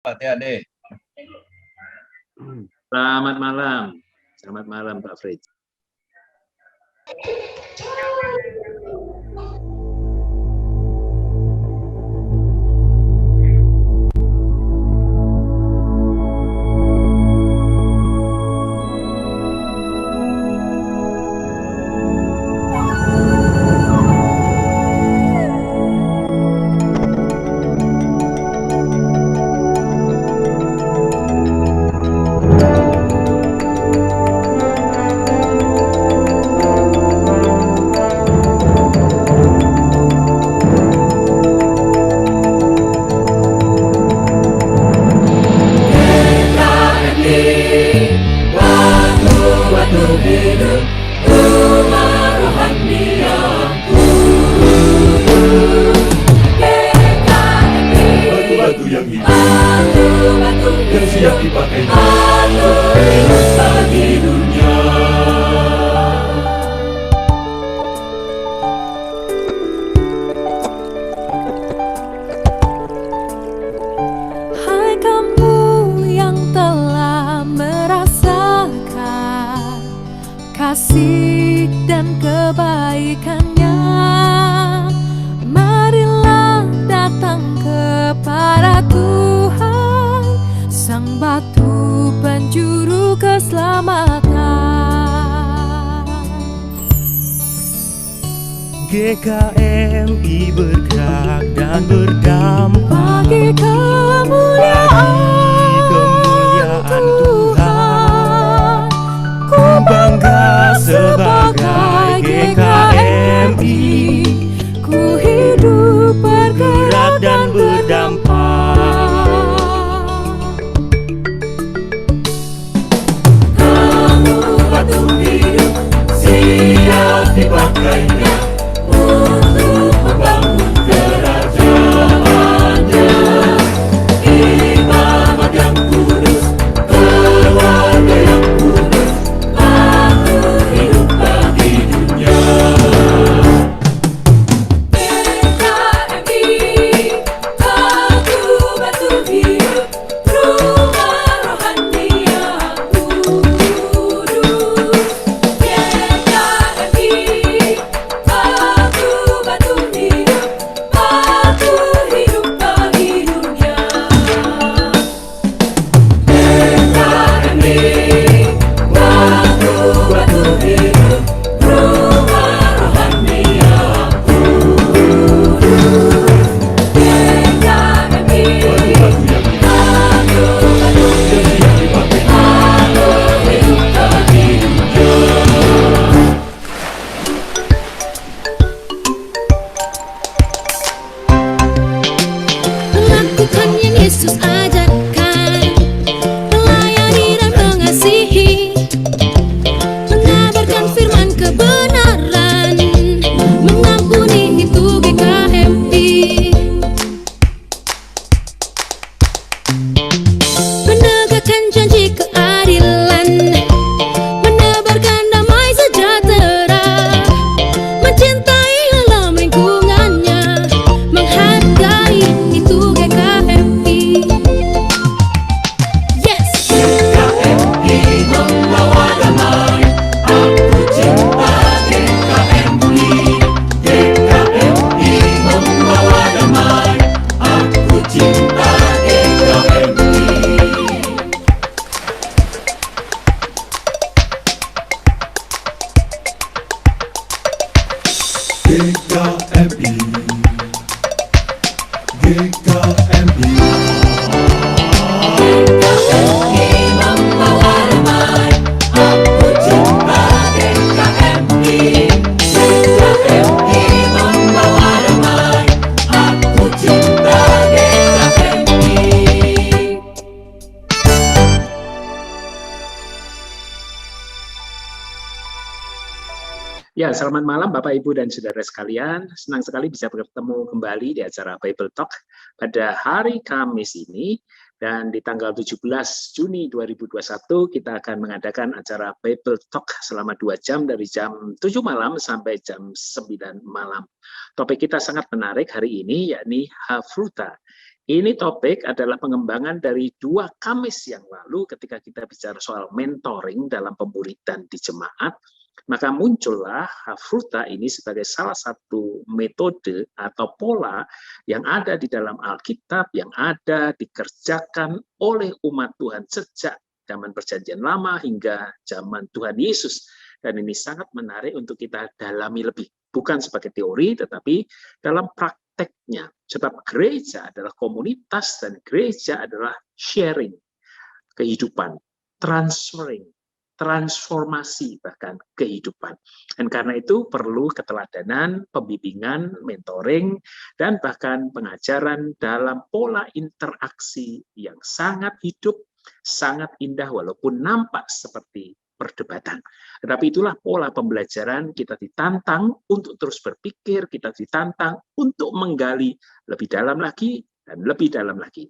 Adik-adik. Selamat malam. Selamat malam, Pak Fritz. kasih dan kebaikannya, marilah datang kepada Tuhan, Sang Batu Penjuru keselamatan. GKMI bergerak dan berdampak bagi kemuliaan Tuhan. Ku bangga sebagai GKMI, ku hidup bergerak dan berdampak. Kamu batu hidup, siap dipakainya untuk membangun kerajaannya. Ibadah yang kudus, keluarga yang kudus, aku hidup bagi dunia. GKMI, batu hidup, rumah rohani yang kudus. GKMI, batu hidup, aku hidup bagi dunia. GKMI, batu hidup, rumah rohani yang kudus. GKMI, Lakukan yang Yesus ajarkan, melayani dan mengasihi, mengabarkan firman kebenaran, mengampuni, itu GKMI. Menegakkan janji keadilan, menebarkan damai sejahtera, mencintai alam lingkungannya, menghargai, itu GKMI. Yes! GKMI membawa damai, aku cinta GKMI. GKMI membawa damai, aku cinta GKMI. GKMI, GKMI. GKMI membawa damai, aku cinta GKMI. GKMI membawa damai, aku cinta GKMI. Ya, selamat malam Bapak, Ibu, dan Saudara sekalian. Senang sekali bisa bertemu kembali di acara Bible Talk pada hari Kamis ini. Dan di tanggal 17 Juni 2021 kita akan mengadakan acara Bible Talk selama 2 jam dari jam 7 malam sampai jam 9 malam. Topik kita sangat menarik hari ini, yakni Hafruta. Ini topik adalah pengembangan dari 2 Kamis yang lalu ketika kita bicara soal mentoring dalam pemuridan di jemaat, maka muncullah Hafruta ini sebagai salah satu metode atau pola yang ada di dalam Alkitab, yang ada dikerjakan oleh umat Tuhan sejak zaman Perjanjian Lama hingga zaman Tuhan Yesus. Dan ini sangat menarik untuk kita dalami lebih. Bukan sebagai teori, tetapi dalam prakteknya. Sebab gereja adalah komunitas dan gereja adalah sharing kehidupan, transferring, transformasi bahkan kehidupan. Dan karena itu perlu keteladanan, pembimbingan, mentoring, dan bahkan pengajaran dalam pola interaksi yang sangat hidup, sangat indah walaupun nampak seperti perdebatan. Tetapi itulah pola pembelajaran, kita ditantang untuk terus berpikir, kita ditantang untuk menggali lebih dalam lagi dan lebih dalam lagi.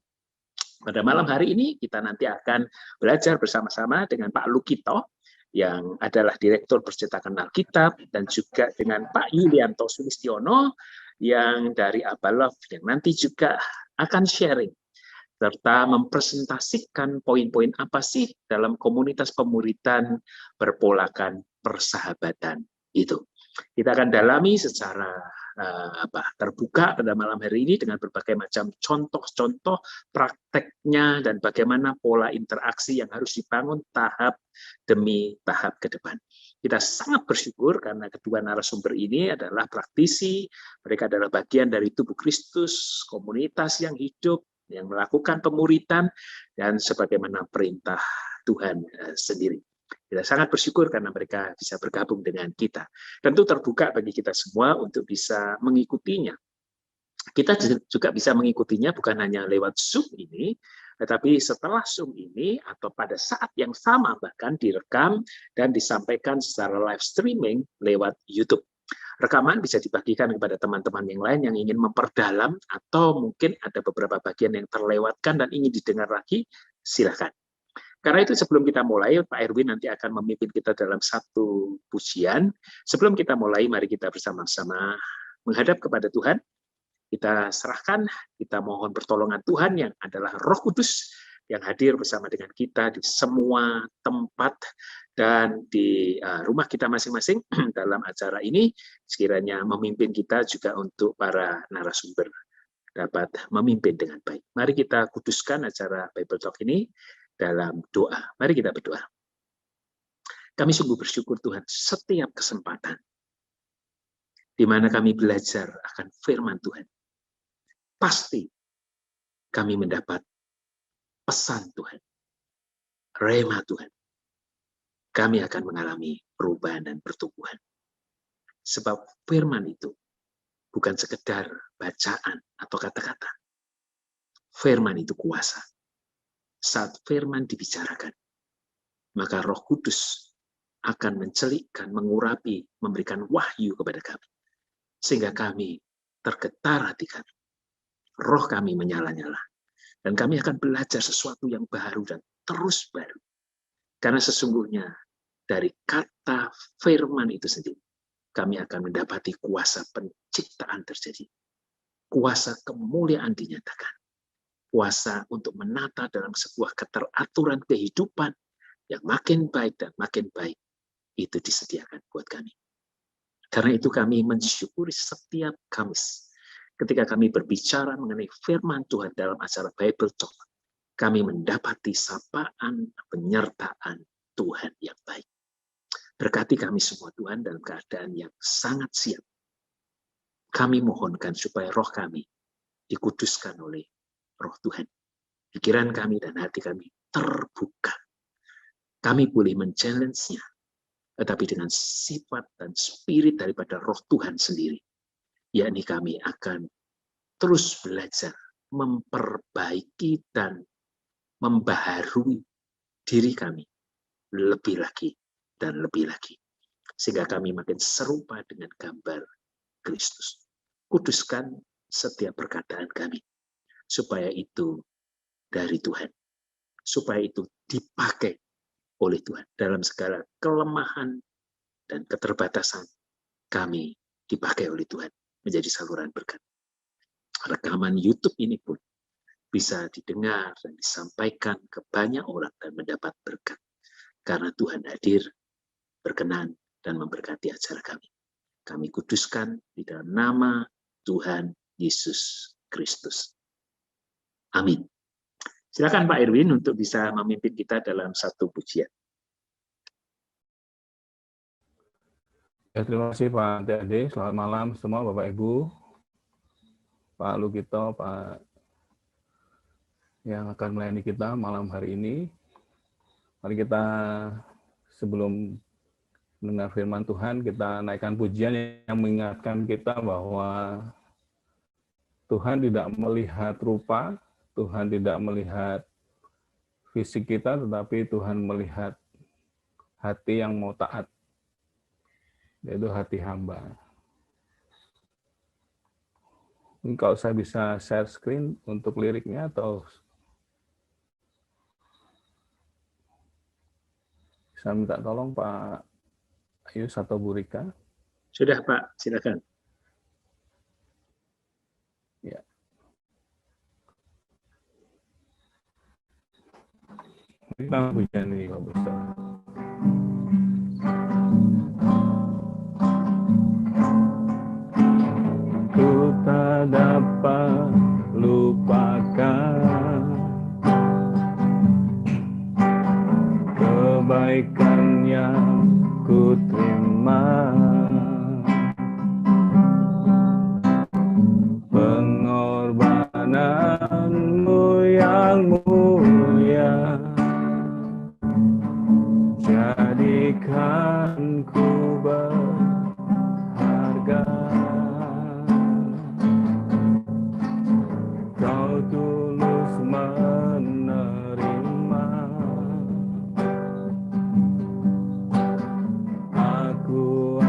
Pada malam hari ini kita nanti akan belajar bersama-sama dengan Pak Lukito yang adalah Direktur Percetakan Alkitab dan juga dengan Pak Yulianto Sulistiono yang dari Abalov yang nanti juga akan sharing serta mempresentasikan poin-poin apa sih dalam komunitas pemuridan berpolakan persahabatan itu. Kita akan dalami secara terbuka pada malam hari ini dengan berbagai macam contoh-contoh prakteknya dan bagaimana pola interaksi yang harus dibangun tahap demi tahap ke depan. Kita sangat bersyukur karena kedua narasumber ini adalah praktisi, mereka adalah bagian dari tubuh Kristus, komunitas yang hidup, yang melakukan pemuridan dan sebagaimana perintah Tuhan sendiri. Kita sangat bersyukur karena mereka bisa bergabung dengan kita. Tentu terbuka bagi kita semua untuk bisa mengikutinya. Kita juga bisa mengikutinya bukan hanya lewat Zoom ini, tetapi setelah Zoom ini atau pada saat yang sama bahkan direkam dan disampaikan secara live streaming lewat YouTube. Rekaman bisa dibagikan kepada teman-teman yang lain yang ingin memperdalam atau mungkin ada beberapa bagian yang terlewatkan dan ingin didengar lagi, silakan. Karena itu sebelum kita mulai, Pak Erwin nanti akan memimpin kita dalam satu pujian. Sebelum kita mulai, mari kita bersama-sama menghadap kepada Tuhan. Kita serahkan, kita mohon pertolongan Tuhan yang adalah Roh Kudus yang hadir bersama dengan kita di semua tempat dan di rumah kita masing-masing dalam acara ini, sekiranya memimpin kita juga untuk para narasumber dapat memimpin dengan baik. Mari kita kuduskan acara Bible Talk ini dalam doa. Mari kita berdoa. Kami sungguh bersyukur Tuhan setiap kesempatan di mana kami belajar akan firman Tuhan. Pasti kami mendapat pesan Tuhan, rema Tuhan. Kami akan mengalami perubahan dan pertumbuhan. Sebab firman itu bukan sekedar bacaan atau kata-kata. Firman itu kuasa. Saat firman dibicarakan, maka Roh Kudus akan mencelikkan, mengurapi, memberikan wahyu kepada kami. Sehingga kami tergetar hati kami. Roh kami menyala-nyala. Dan kami akan belajar sesuatu yang baru dan terus baru. Karena sesungguhnya dari kata firman itu sendiri, kami akan mendapati kuasa penciptaan terjadi. Kuasa kemuliaan dinyatakan. Kuasa untuk menata dalam sebuah keteraturan kehidupan yang makin baik dan makin baik. Itu disediakan buat kami. Karena itu kami mensyukuri setiap Kamis. Ketika kami berbicara mengenai firman Tuhan dalam acara Bible Talk, kami mendapati sapaan penyertaan Tuhan yang baik. Berkati kami semua Tuhan dalam keadaan yang sangat siap. Kami mohonkan supaya roh kami dikuduskan oleh roh Tuhan. Pikiran kami dan hati kami terbuka. Kami boleh men-challenge-nya, tetapi dengan sifat dan spirit daripada roh Tuhan sendiri. Yakni kami akan terus belajar memperbaiki dan membaharui diri kami lebih lagi dan lebih lagi. Sehingga kami makin serupa dengan gambar Kristus. Kuduskan setiap perkataan kami. Supaya itu dari Tuhan. Supaya itu dipakai oleh Tuhan. Dalam segala kelemahan dan keterbatasan kami dipakai oleh Tuhan. Menjadi saluran berkat. Rekaman YouTube ini pun bisa didengar dan disampaikan ke banyak orang dan mendapat berkat. Karena Tuhan hadir, berkenan, dan memberkati acara kami. Kami kuduskan di dalam nama Tuhan Yesus Kristus. Amin. Silakan Pak Irwin untuk bisa memimpin kita dalam satu pujian. Ya, terima kasih Pak Ade. Selamat malam semua Bapak Ibu, Pak Lugito, Pak yang akan melayani kita malam hari ini. Mari kita sebelum mendengar firman Tuhan, kita naikkan pujian yang mengingatkan kita bahwa Tuhan tidak melihat rupa, Tuhan tidak melihat fisik kita, tetapi Tuhan melihat hati yang mau taat, yaitu hati hamba. Mungkin kalau saya bisa share screen untuk liriknya atau bisa minta tolong Pak Ayus atau Bu Rika. Sudah Pak, silakan. Ya. Kita pujian ini Pak Besar. Ku tak dapat lupakan kebaikan yang ku terima, pengorbananmu yang mulia, jadikan ku berharga. Kau tulus menerima aku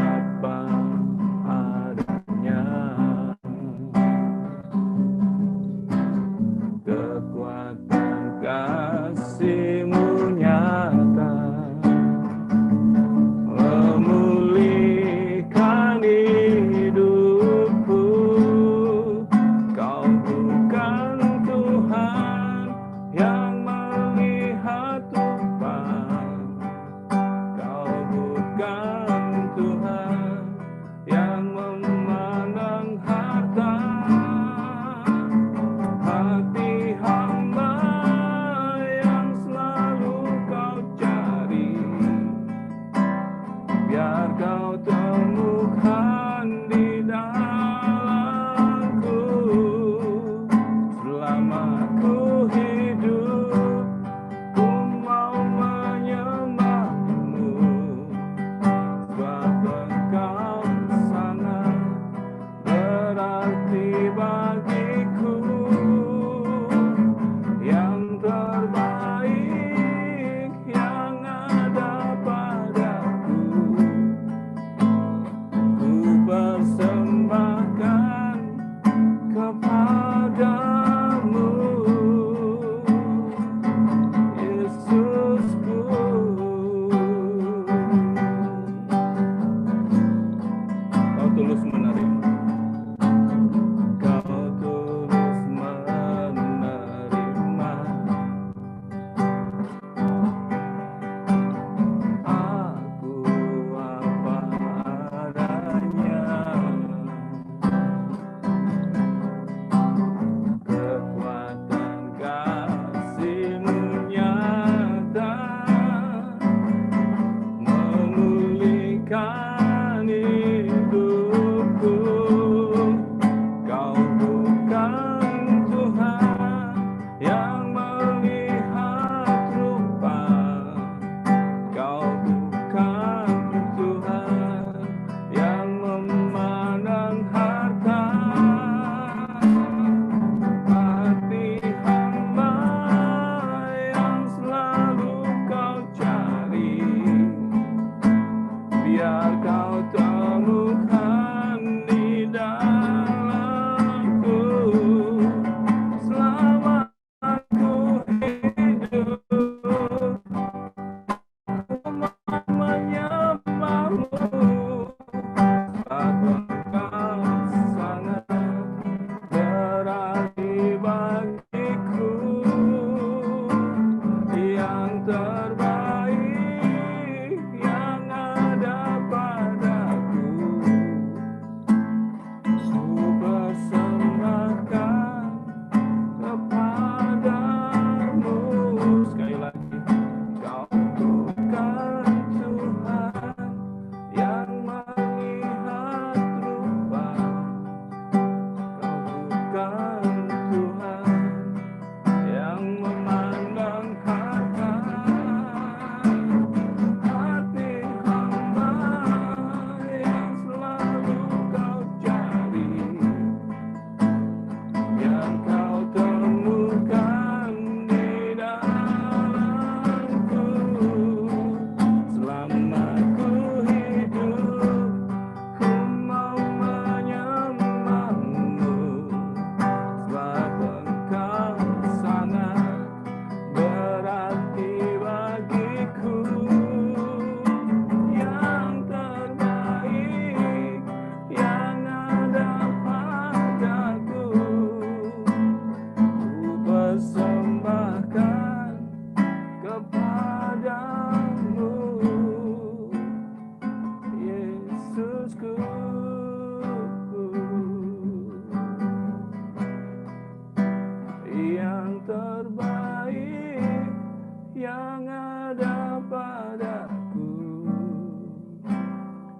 yang ada padaku,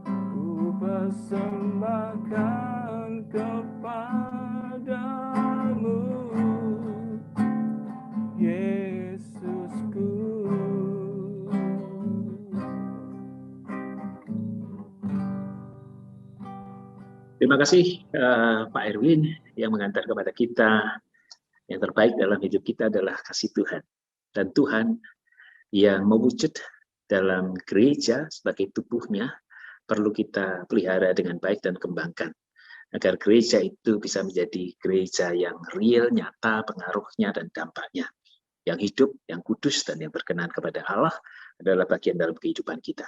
ku persembahkan kepadamu, Yesusku. Terima kasih Pak Erwin yang mengantar kepada kita yang terbaik dalam hidup kita adalah kasih Tuhan. Dan Tuhan yang mewujud dalam gereja sebagai tubuhnya perlu kita pelihara dengan baik dan kembangkan. Agar gereja itu bisa menjadi gereja yang real, nyata, pengaruhnya dan dampaknya. Yang hidup, yang kudus, dan yang berkenan kepada Allah adalah bagian dalam kehidupan kita.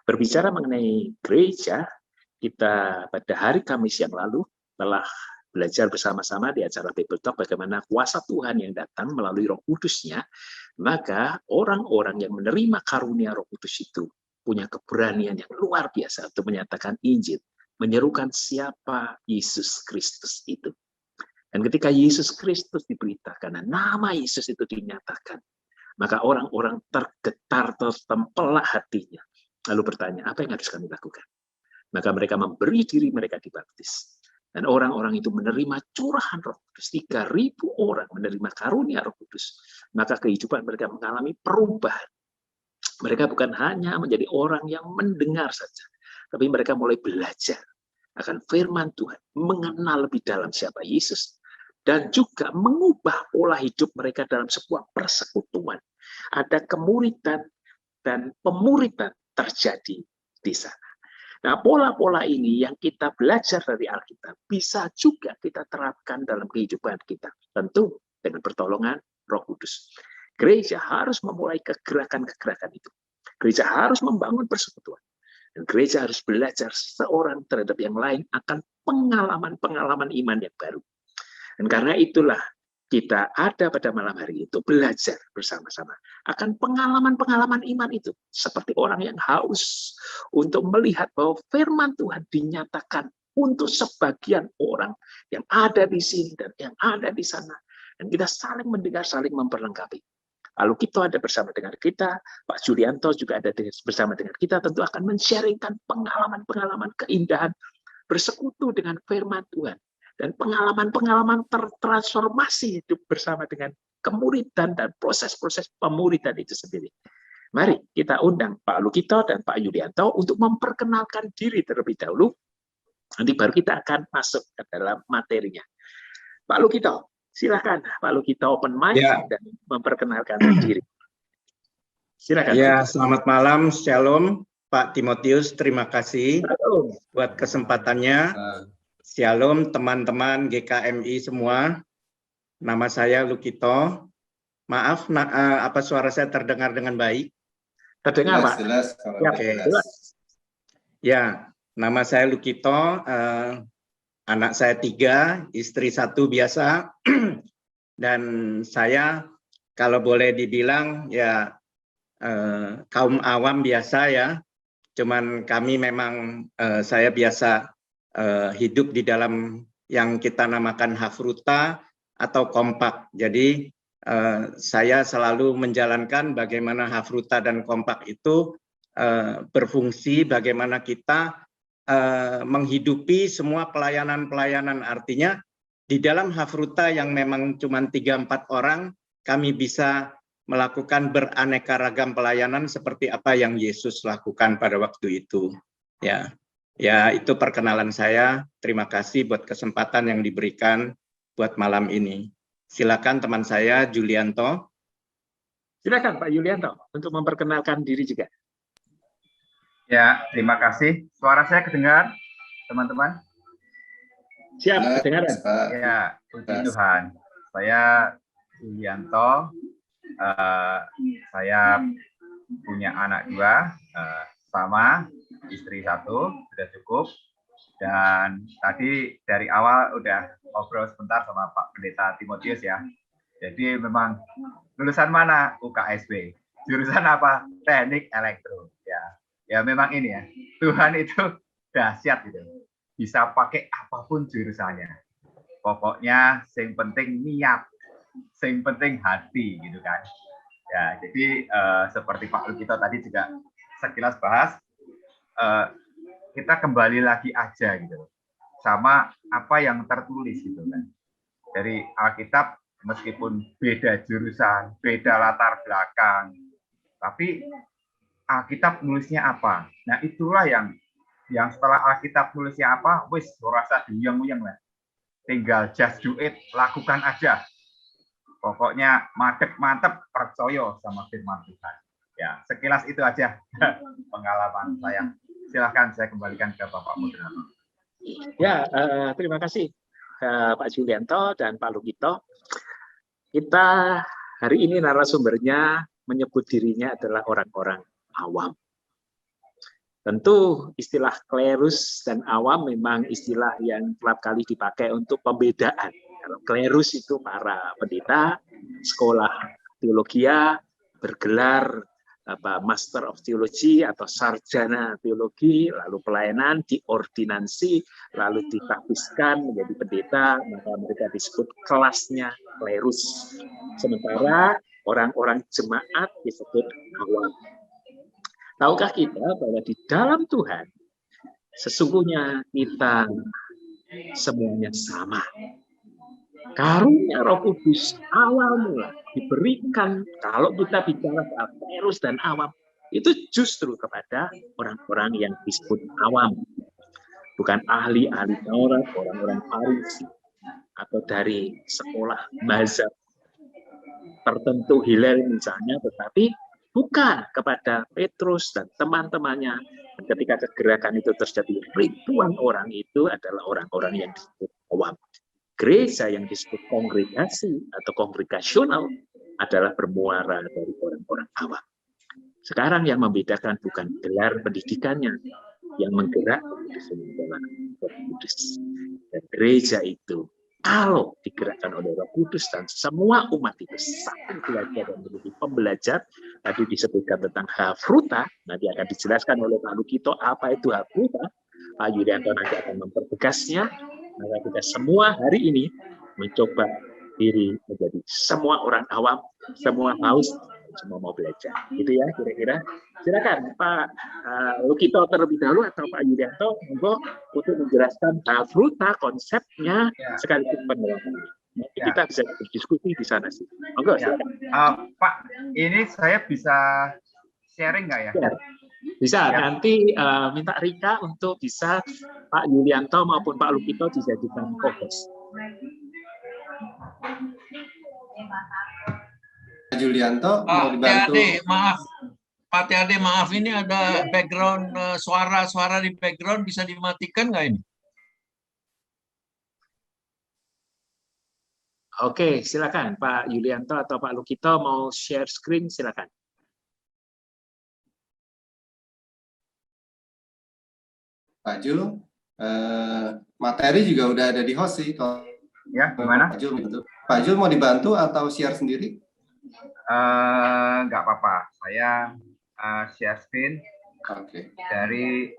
Berbicara mengenai gereja, kita pada hari Kamis yang lalu telah belajar bersama-sama di acara Bible Talk bagaimana kuasa Tuhan yang datang melalui Roh Kudus-Nya, maka orang-orang yang menerima karunia Roh Kudus itu punya keberanian yang luar biasa untuk menyatakan Injil, menyerukan siapa Yesus Kristus itu. Dan ketika Yesus Kristus diberitakan, nama Yesus itu dinyatakan, maka orang-orang tergetar, tertempelak hatinya. Lalu bertanya, apa yang harus kami lakukan? Maka mereka memberi diri mereka dibaptis. Dan orang-orang itu menerima curahan Roh Kudus. 3.000 orang menerima karunia Roh Kudus. Maka kehidupan mereka mengalami perubahan. Mereka bukan hanya menjadi orang yang mendengar saja, tapi mereka mulai belajar akan firman Tuhan, mengenal lebih dalam siapa Yesus, dan juga mengubah pola hidup mereka dalam sebuah persekutuan. Ada kemuridan dan pemuridan terjadi di sana. Nah, pola-pola ini yang kita belajar dari Alkitab bisa juga kita terapkan dalam kehidupan kita. Tentu dengan pertolongan Roh Kudus. Gereja harus memulai kegerakan-kegerakan itu. Gereja harus membangun persekutuan. Dan gereja harus belajar seorang terhadap yang lain akan pengalaman-pengalaman iman yang baru. Dan karena itulah kita ada pada malam hari itu belajar bersama-sama akan pengalaman-pengalaman iman itu. Seperti orang yang haus untuk melihat bahwa firman Tuhan dinyatakan untuk sebagian orang yang ada di sini dan yang ada di sana. Dan kita saling mendengar, saling memperlengkapi. Lalu kita ada bersama dengan kita, Pak Julianto juga ada bersama dengan kita, tentu akan men-sharingkan pengalaman-pengalaman keindahan bersekutu dengan firman Tuhan. Dan pengalaman-pengalaman tertransformasi hidup bersama dengan kemuridan dan proses-proses pemuridan itu sendiri. Mari kita undang Pak Lukito dan Pak Yulianto untuk memperkenalkan diri terlebih dahulu. Nanti baru kita akan masuk ke dalam materinya. Pak Lukito, silakan Pak Lukito open mic dan memperkenalkan diri. Silakan. Ya, selamat malam, Shalom Pak Timotius, terima kasih buat kesempatannya. Shalom teman-teman GKMI semua. Nama saya Lukito. Maaf, apa suara saya terdengar dengan baik? Terdengar, Pak. Jelas, Jelas. Ya, nama saya Lukito. Anak saya 3, istri 1 biasa. Dan saya kalau boleh dibilang ya kaum awam biasa ya. Cuman kami memang saya biasa hidup di dalam yang kita namakan hafruta atau kompak. Jadi saya selalu menjalankan bagaimana hafruta dan kompak itu berfungsi, bagaimana kita menghidupi semua pelayanan-pelayanan. Artinya di dalam hafruta yang memang cuma 3-4 orang, kami bisa melakukan beraneka ragam pelayanan seperti apa yang Yesus lakukan pada waktu itu. Ya, itu perkenalan saya. Terima kasih buat kesempatan yang diberikan buat malam ini. Silakan teman saya Julianto. Silakan Pak Yulianto untuk memperkenalkan diri juga. Ya, terima kasih. Suara saya kedengar, teman-teman? Siap, kedengaran. Ya, puji Tuhan. Saya Julianto. Saya punya anak 2, sama istri 1, sudah cukup. Dan tadi dari awal udah ngobrol sebentar sama Pak Pendeta Timotius ya. Jadi memang lulusan mana? UKSB. Jurusan apa? Teknik Elektro. Ya memang ini ya. Tuhan itu dahsyat gitu. Bisa pakai apapun jurusannya. Pokoknya yang penting niat, yang penting hati gitu kan. Ya, jadi seperti Pak Lukito tadi juga sekilas bahas, kita kembali lagi aja gitu, sama apa yang tertulis gitu kan. Dari Alkitab, meskipun beda jurusan, beda latar belakang, tapi Alkitab nulisnya apa? Nah, itulah yang setelah Alkitab nulisnya apa, wis rasa duyang-uyang lah. Tinggal just do it, lakukan aja. Pokoknya mantep percaya sama firman Tuhan. Ya, sekilas itu aja pengalaman saya. Silahkan saya kembalikan ke Bapak Moderator. Ya, terima kasih Pak Julianto dan Pak Lukito. Kita hari ini narasumbernya menyebut dirinya adalah orang-orang awam. Tentu istilah klerus dan awam memang istilah yang kerap kali dipakai untuk pembedaan. Kalau klerus itu para pendeta, sekolah teologia, bergelar Master of Theology atau sarjana teologi, lalu pelayanan di ordinansi, lalu ditahbiskan menjadi pendeta, maka mereka disebut kelasnya klerus. Sementara orang-orang jemaat disebut awam. Tahukah kita bahwa di dalam Tuhan sesungguhnya kita semuanya sama. Karunia Roh Kudus awal mula diberikan kalau kita bicara soal klerus dan awam, itu justru kepada orang-orang yang disebut awam. Bukan ahli-ahli Taurat, orang-orang Farisi, atau dari sekolah mazhab tertentu Hillel misalnya, tetapi bukan kepada Petrus dan teman-temannya. Ketika kegerakan itu terjadi, ribuan orang itu adalah orang-orang yang disebut awam. Gereja yang disebut kongregasi atau kongregasional adalah bermuara dari orang-orang awam. Sekarang yang membedakan bukan gelar pendidikannya, yang menggerakkan adalah Roh Kudus. Dan gereja itu kalau digerakkan oleh Roh Kudus dan semua umat itu saling belajar dan menjadi pembelajar, tadi disebutkan tentang hafruta, nanti akan dijelaskan oleh Pak Lukito apa itu hafruta, Pak Yulianto nanti akan mempertegasnya. Maka kita semua hari ini mencoba diri menjadi semua orang awam, semua haus, semua mau belajar. Gitu ya kira-kira. Silakan Pak Lukito terlebih dahulu atau Pak Yulianto monggo untuk menjelaskan hafruta konsepnya sekaligus penerapannya. Nanti kita bisa berdiskusi di sana sih. Monggo silakan. Pak, ini saya bisa sharing nggak ya? Bisa, nanti minta Rika untuk bisa Pak Yulianto maupun Pak Lukito dijadikan co-host. Julianto mau dibantu. Pak TAD, maaf ini ada background suara-suara di background, bisa dimatikan nggak ini? Oke, silakan Pak Yulianto atau Pak Lukito mau share screen, silakan. Pak Jul, materi juga udah ada di host sih. Kalau ya, gimana? Pak Jul mau dibantu atau share sendiri? Nggak apa-apa, saya share screen. Oke. Dari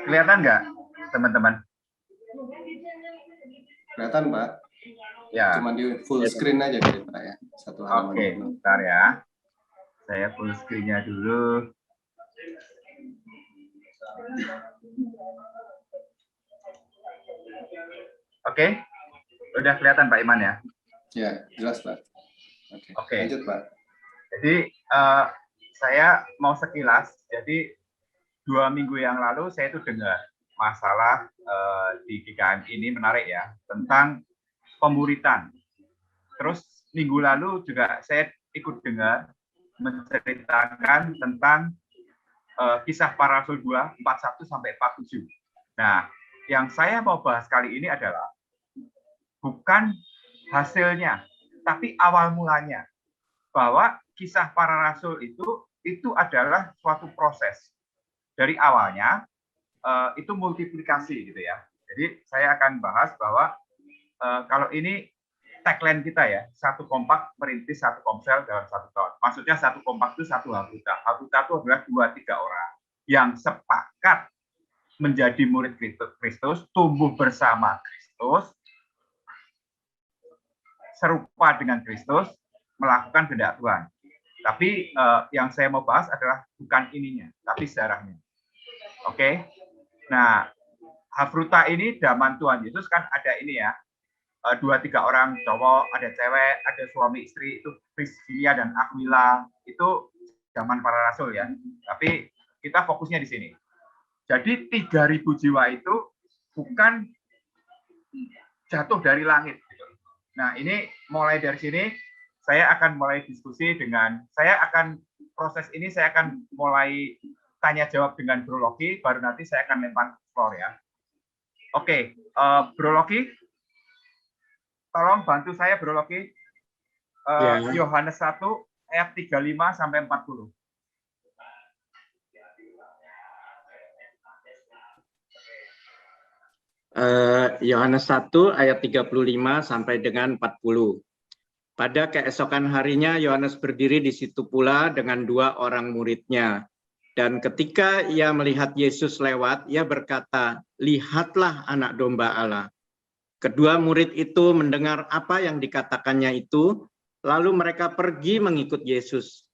kelihatan nggak, teman-teman? Kelihatan, Pak. Ya. Cuma di full screen aja gitu, Pak ya. Satu halaman. Oke, bentar ya. Saya full screen-nya dulu. Oke, udah kelihatan Pak Iman ya? Ya, jelas Pak. Oke. Lanjut Pak. Jadi saya mau sekilas. Jadi 2 minggu yang lalu saya itu dengar masalah di GKM ini menarik ya, tentang pemuritan. Terus minggu lalu juga saya ikut dengar menceritakan tentang kisah para rasul 2, 41 sampai 47. Nah, yang saya mau bahas kali ini adalah bukan hasilnya, tapi awal mulanya. Bahwa kisah para rasul itu adalah suatu proses. Dari awalnya itu multiplikasi gitu ya. Jadi saya akan bahas bahwa kalau ini tagline kita ya, satu kompak merintis satu komsel dalam 1 tahun. Maksudnya satu kompak itu satu haputa. Haputa itu adalah 2-3 orang yang sepakat menjadi murid Kristus, tumbuh bersama Kristus, serupa dengan Kristus, melakukan kehendak Tuhan. Tapi yang saya mau bahas adalah bukan ininya, tapi sejarahnya. Oke. Nah, Hafruta ini zaman Tuhan Yesus kan ada ini ya, 2-3 orang cowok, ada cewek, ada suami istri, itu Priscilia dan Aquila, itu zaman para rasul ya. Tapi kita fokusnya di sini. Jadi 3.000 jiwa itu bukan jatuh dari langit. Nah, ini mulai dari sini saya akan mulai diskusi dengan, proses ini saya akan mulai tanya jawab dengan Bro Loki, baru nanti saya akan lempar floor ya. Oke, Bro Loki, tolong bantu saya Bro Loki. Yohanes 1 ayat 35 sampai 40. Yohanes 1 ayat 35 sampai dengan 40. Pada keesokan harinya Yohanes berdiri di situ pula dengan 2 orang muridnya. Dan ketika ia melihat Yesus lewat, ia berkata, "Lihatlah anak domba Allah." Kedua murid itu mendengar apa yang dikatakannya itu, lalu mereka pergi mengikut Yesus.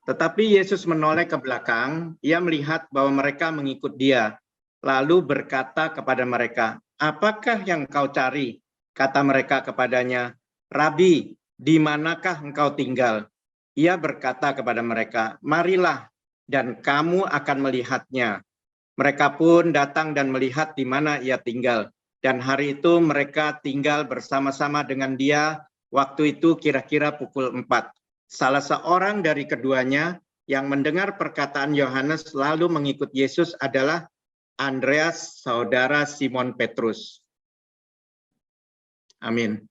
Tetapi Yesus menoleh ke belakang, ia melihat bahwa mereka mengikut dia, lalu berkata kepada mereka, "Apakah yang kau cari?" Kata mereka kepadanya, "Rabi, di manakah engkau tinggal?" Ia berkata kepada mereka, "Marilah, dan kamu akan melihatnya." Mereka pun datang dan melihat di mana ia tinggal. Dan hari itu mereka tinggal bersama-sama dengan dia, waktu itu kira-kira pukul 4. Salah seorang dari keduanya yang mendengar perkataan Yohanes lalu mengikut Yesus adalah Andreas, saudara Simon Petrus. Amin.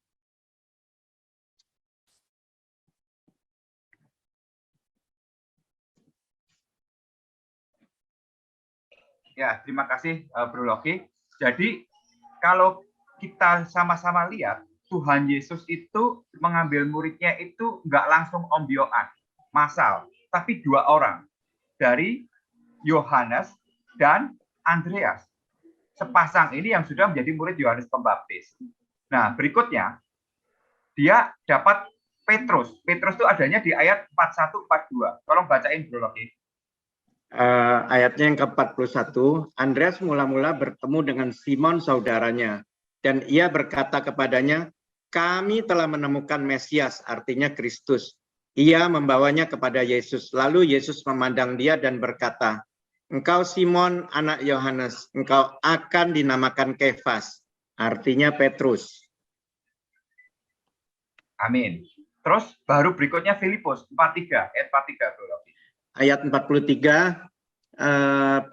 Ya, terima kasih Bro Loki. Jadi kalau kita sama-sama lihat, Tuhan Yesus itu mengambil muridnya itu nggak langsung ombyoan, massal, tapi 2 orang dari Yohanes dan Andreas. Sepasang ini yang sudah menjadi murid Yohanes Pembaptis. Nah, berikutnya dia dapat Petrus. Petrus itu adanya di ayat 41-42. Tolong bacain Bro Loki. Ayatnya yang ke-41, Andreas mula-mula bertemu dengan Simon saudaranya, dan ia berkata kepadanya, "Kami telah menemukan Mesias," artinya Kristus. Ia membawanya kepada Yesus. Lalu Yesus memandang dia dan berkata, "Engkau Simon, anak Yohanes, engkau akan dinamakan Kefas," artinya Petrus. Amin. Terus baru berikutnya Filipus 43, ayat 43 Bro Loki. Ayat 43,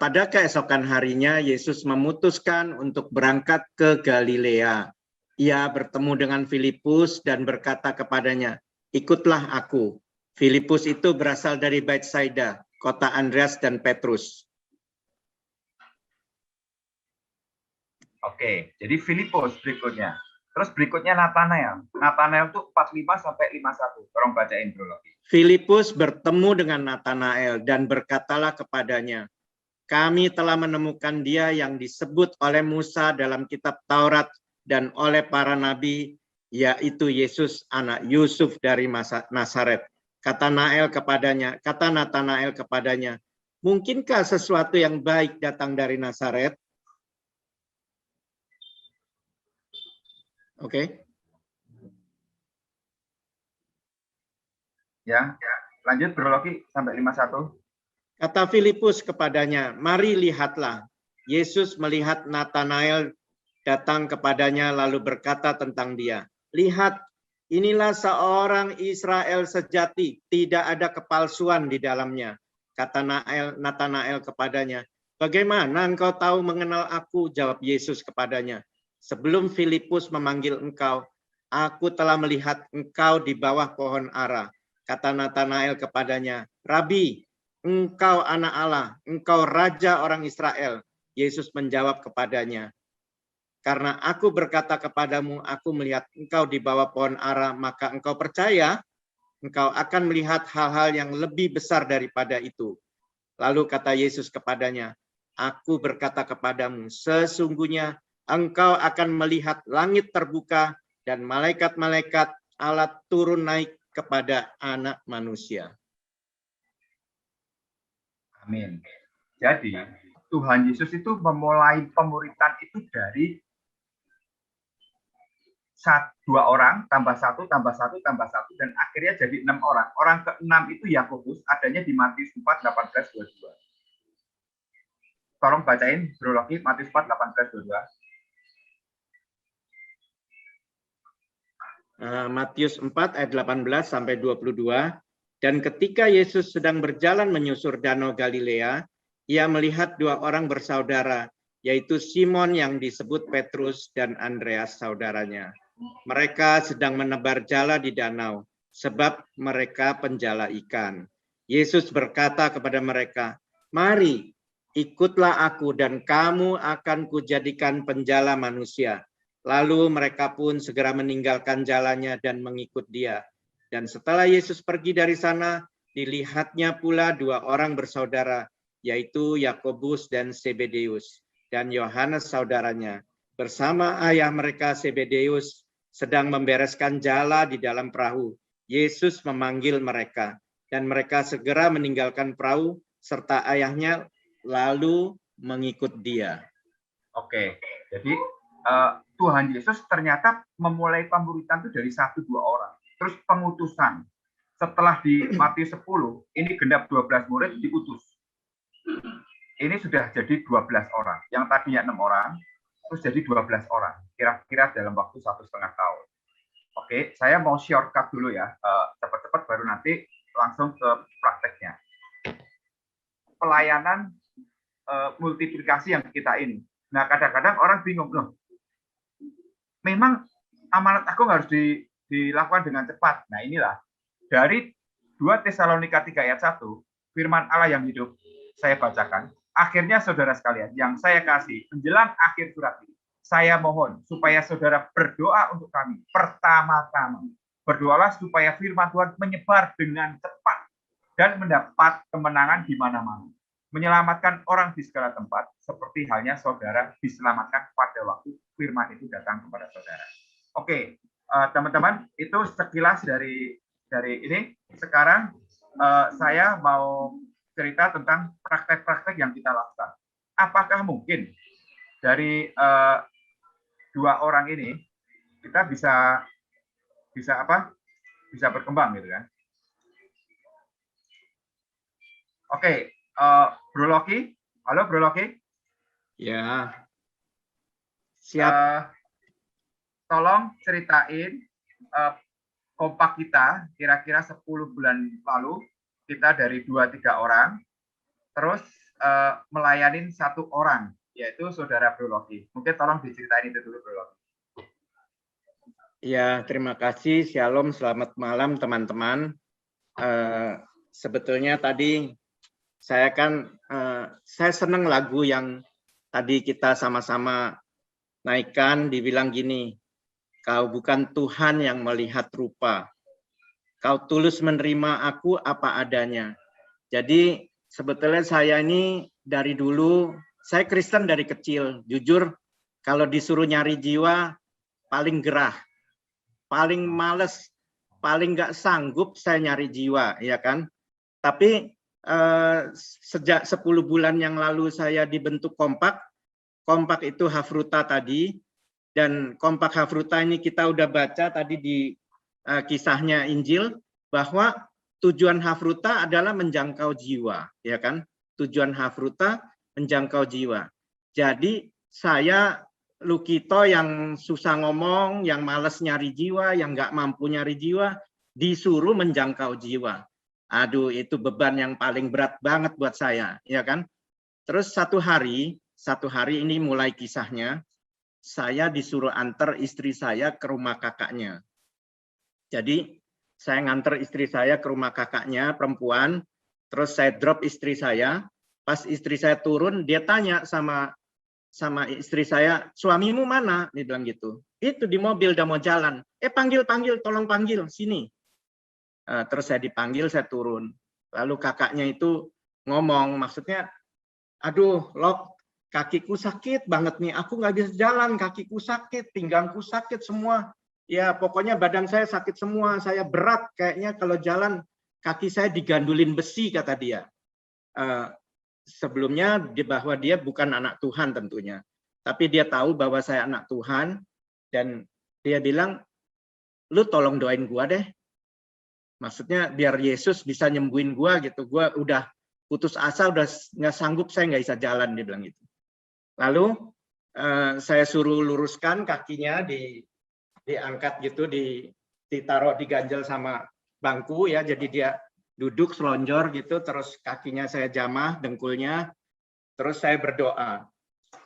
pada keesokan harinya Yesus memutuskan untuk berangkat ke Galilea. Ia bertemu dengan Filipus dan berkata kepadanya, "Ikutlah aku." Filipus itu berasal dari Betsaida, kota Andreas dan Petrus. Oke, jadi Filipus berikutnya. Terus berikutnya Nathanael. Nathanael itu 45 sampai 51. Tolong bacain Bro Loki. Filipus bertemu dengan Nathanael dan berkatalah kepadanya, "Kami telah menemukan dia yang disebut oleh Musa dalam kitab Taurat dan oleh para nabi, yaitu Yesus anak Yusuf dari Nazaret." Kata Nathanael kepadanya, "Mungkinkah sesuatu yang baik datang dari Nazaret?" Oke. Ya, lanjut Bro Loki sampai 51. Kata Filipus kepadanya, "Mari lihatlah." Yesus melihat Nathanael datang kepadanya lalu berkata tentang dia, "Lihat, inilah seorang Israel sejati, tidak ada kepalsuan di dalamnya." Kata Nathanael kepadanya, "Bagaimana engkau tahu mengenal aku?" Jawab Yesus kepadanya, "Sebelum Filipus memanggil engkau, aku telah melihat engkau di bawah pohon ara." Kata Nathanael kepadanya, "Rabi, engkau anak Allah, engkau raja orang Israel." Yesus menjawab kepadanya, Karena aku berkata kepadamu, aku melihat engkau di bawah pohon ara, maka engkau percaya, engkau akan melihat hal-hal yang lebih besar daripada itu. Lalu kata Yesus kepadanya, aku berkata kepadamu, sesungguhnya engkau akan melihat langit terbuka dan malaikat-malaikat Allah turun naik kepada Anak Manusia. Amin. Jadi Tuhan Yesus itu memulai pemuritan itu dari 2 orang, tambah 1, tambah 1, tambah 1, dan akhirnya jadi 6 orang. Orang ke-6 itu Yakobus, adanya di Matius 4, 18, 22. Tolong bacain, Bro Loki, Matius 4, 18, 22. Matius 4 ayat 18 sampai 22. Dan ketika Yesus sedang berjalan menyusur danau Galilea, ia melihat 2 orang bersaudara, yaitu Simon yang disebut Petrus dan Andreas saudaranya. Mereka sedang menebar jala di danau, sebab mereka penjala ikan. Yesus berkata kepada mereka, mari, ikutlah aku dan kamu akan kujadikan penjala manusia. Lalu mereka pun segera meninggalkan jalannya dan mengikut dia. Dan setelah Yesus pergi dari sana, dilihatnya pula 2 orang bersaudara, yaitu Yakobus dan Zebedeus, dan Yohanes saudaranya. Bersama ayah mereka Zebedeus sedang membereskan jala di dalam perahu. Yesus memanggil mereka, dan mereka segera meninggalkan perahu serta ayahnya, lalu mengikut dia. Oke, jadi Tuhan Yesus ternyata memulai pemuritan itu dari 1-2 orang. Terus pengutusan. Setelah di Matius 10, ini genap 12 murid diutus. Ini sudah jadi 12 orang. Yang tadinya 6 orang, terus jadi 12 orang. Kira-kira dalam waktu 1,5 tahun. Oke, saya mau shortcut dulu ya. Cepat-cepat baru nanti langsung ke prakteknya. Pelayanan multiplikasi yang kita ini. Nah, kadang-kadang orang bingung, loh, memang amanat agung harus dilakukan dengan cepat. Nah, inilah dari 2 Tesalonika 3 ayat 1, firman Allah yang hidup saya bacakan. Akhirnya saudara sekalian, yang saya kasih, menjelang akhir surat ini, saya mohon supaya saudara berdoa untuk kami. Pertama-tama, berdoalah supaya firman Tuhan menyebar dengan cepat dan mendapat kemenangan di mana-mana. Menyelamatkan orang di segala tempat, seperti halnya saudara diselamatkan pada waktu firman itu datang kepada saudara. Oke, teman-teman, itu sekilas dari ini. Sekarang saya mau cerita tentang praktek-praktek yang kita lakukan. Apakah mungkin dari 2 orang ini kita bisa berkembang gitu kan? Oke, Bro Loki, halo Bro Loki. Ya, siap. Tolong ceritain kompak kita kira-kira 10 bulan lalu. Kita dari 2-3 orang, terus melayanin 1 orang, yaitu saudara Bro Loki. Mungkin tolong diceritain itu dulu, Bro Loki. Ya, terima kasih. Shalom, selamat malam teman-teman. Sebetulnya tadi saya senang lagu yang tadi kita sama-sama naikkan, dibilang gini, kau bukan Tuhan yang melihat rupa. Kau tulus menerima aku apa adanya. Jadi sebetulnya saya ini dari dulu, saya Kristen dari kecil. Jujur, kalau disuruh nyari jiwa, paling gerah, paling males, paling nggak sanggup saya nyari jiwa, ya kan? Tapi sejak 10 bulan yang lalu saya dibentuk kompak itu Hafruta tadi, dan kompak Hafruta ini kita udah baca tadi di kisahnya Injil, bahwa tujuan Hafruta adalah menjangkau jiwa, ya kan? Tujuan Hafruta menjangkau jiwa. Jadi saya Lukito yang susah ngomong, yang males nyari jiwa, yang nggak mampu nyari jiwa, disuruh menjangkau jiwa. Aduh, itu beban yang paling berat banget buat saya, ya kan? Terus satu hari ini mulai kisahnya, saya disuruh antar istri saya ke rumah kakaknya. Jadi saya nganter istri saya ke rumah kakaknya perempuan, terus saya drop istri saya. Pas istri saya turun, dia tanya sama sama istri saya, suamimu mana? Dia bilang gitu. Itu di mobil udah mau jalan. Panggil, tolong panggil, sini. Terus saya dipanggil, saya turun. Lalu kakaknya itu ngomong, maksudnya, aduh, Lok, kakiku sakit banget nih, aku nggak bisa jalan, kakiku sakit, pinggangku sakit semua. Ya pokoknya badan saya sakit semua, saya berat kayaknya kalau jalan, kaki saya digandulin besi, kata dia. Sebelumnya bahwa dia bukan anak Tuhan tentunya. Tapi dia tahu bahwa saya anak Tuhan, dan dia bilang, lu tolong doain gua deh. Maksudnya biar Yesus bisa nyembuhin gua gitu. Gua udah putus asa, udah nggak sanggup, saya nggak bisa jalan, dia bilang gitu. Lalu saya suruh luruskan kakinya, diangkat gitu, ditaruh diganjel sama bangku ya, jadi dia duduk selonjor gitu, terus kakinya saya jamah, dengkulnya, terus saya berdoa.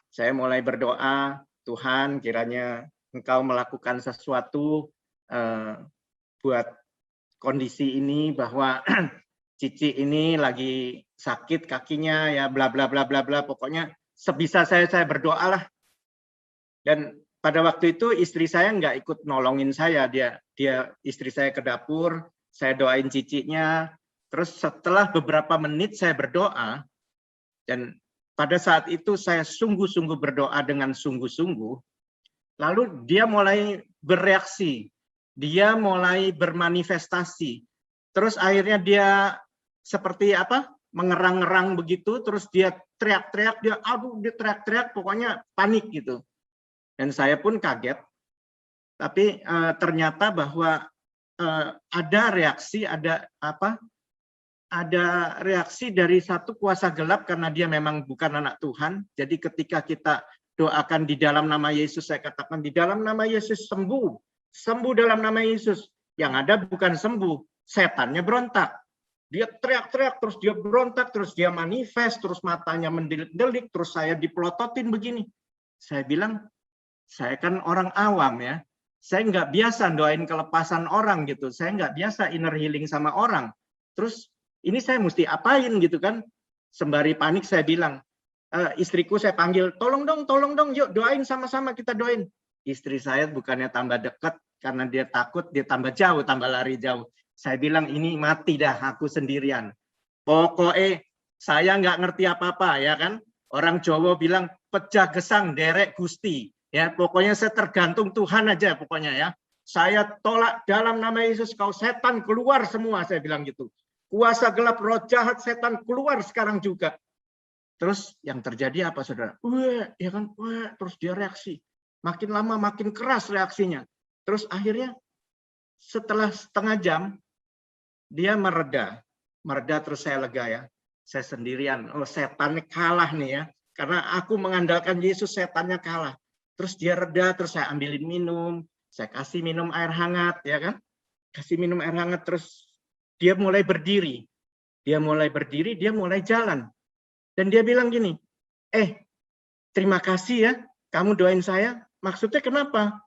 Saya mulai berdoa, Tuhan kiranya Engkau melakukan sesuatu buat kondisi ini, bahwa Cici ini lagi sakit kakinya ya, bla bla bla bla bla, pokoknya sebisa saya berdoa lah. Dan pada waktu itu istri saya nggak ikut nolongin saya, dia istri saya ke dapur, saya doain cicinya, terus setelah beberapa menit saya berdoa, dan pada saat itu saya sungguh-sungguh berdoa dengan sungguh-sungguh, lalu dia mulai bereaksi, dia mulai bermanifestasi, terus akhirnya dia seperti apa, mengerang-ngerang begitu, terus dia teriak-teriak, dia teriak-teriak, pokoknya panik gitu. Dan saya pun kaget, tapi ternyata bahwa ada reaksi, ada reaksi dari satu kuasa gelap, karena dia memang bukan anak Tuhan. Jadi ketika kita doakan di dalam nama Yesus, saya katakan di dalam nama Yesus sembuh dalam nama Yesus. Yang ada bukan sembuh, setannya berontak. Dia teriak-teriak, terus dia berontak, terus dia manifest, terus matanya mendelik-delik, terus saya dipelototin begini. Saya bilang, saya kan orang awam ya, saya nggak biasa doain kelepasan orang gitu, saya nggak biasa inner healing sama orang. Terus ini saya mesti apain gitu kan? Sembari panik saya bilang, istriku saya panggil, tolong dong, yuk doain sama-sama, kita doain. Istri saya bukannya tambah dekat, karena dia takut, dia tambah jauh, tambah lari jauh. Saya bilang, ini mati dah, aku sendirian. Pokoknya saya nggak ngerti apa-apa ya kan. Orang Jawa bilang, pecah gesang derek Gusti. Ya, pokoknya saya tergantung Tuhan aja pokoknya ya. Saya tolak dalam nama Yesus, kau setan keluar semua, saya bilang gitu. Kuasa gelap, roh jahat, setan keluar sekarang juga. Terus yang terjadi apa saudara? Ya kan, terus dia reaksi. Makin lama makin keras reaksinya. Terus akhirnya setelah setengah jam dia mereda terus saya lega ya. Saya sendirian, setannya kalah nih ya. Karena aku mengandalkan Yesus, setannya kalah. Terus dia reda, terus saya ambilin minum, saya kasih minum air hangat ya kan. Kasih minum air hangat, terus dia mulai berdiri. Dia mulai jalan. Dan dia bilang gini, terima kasih ya, kamu doain saya. Maksudnya kenapa?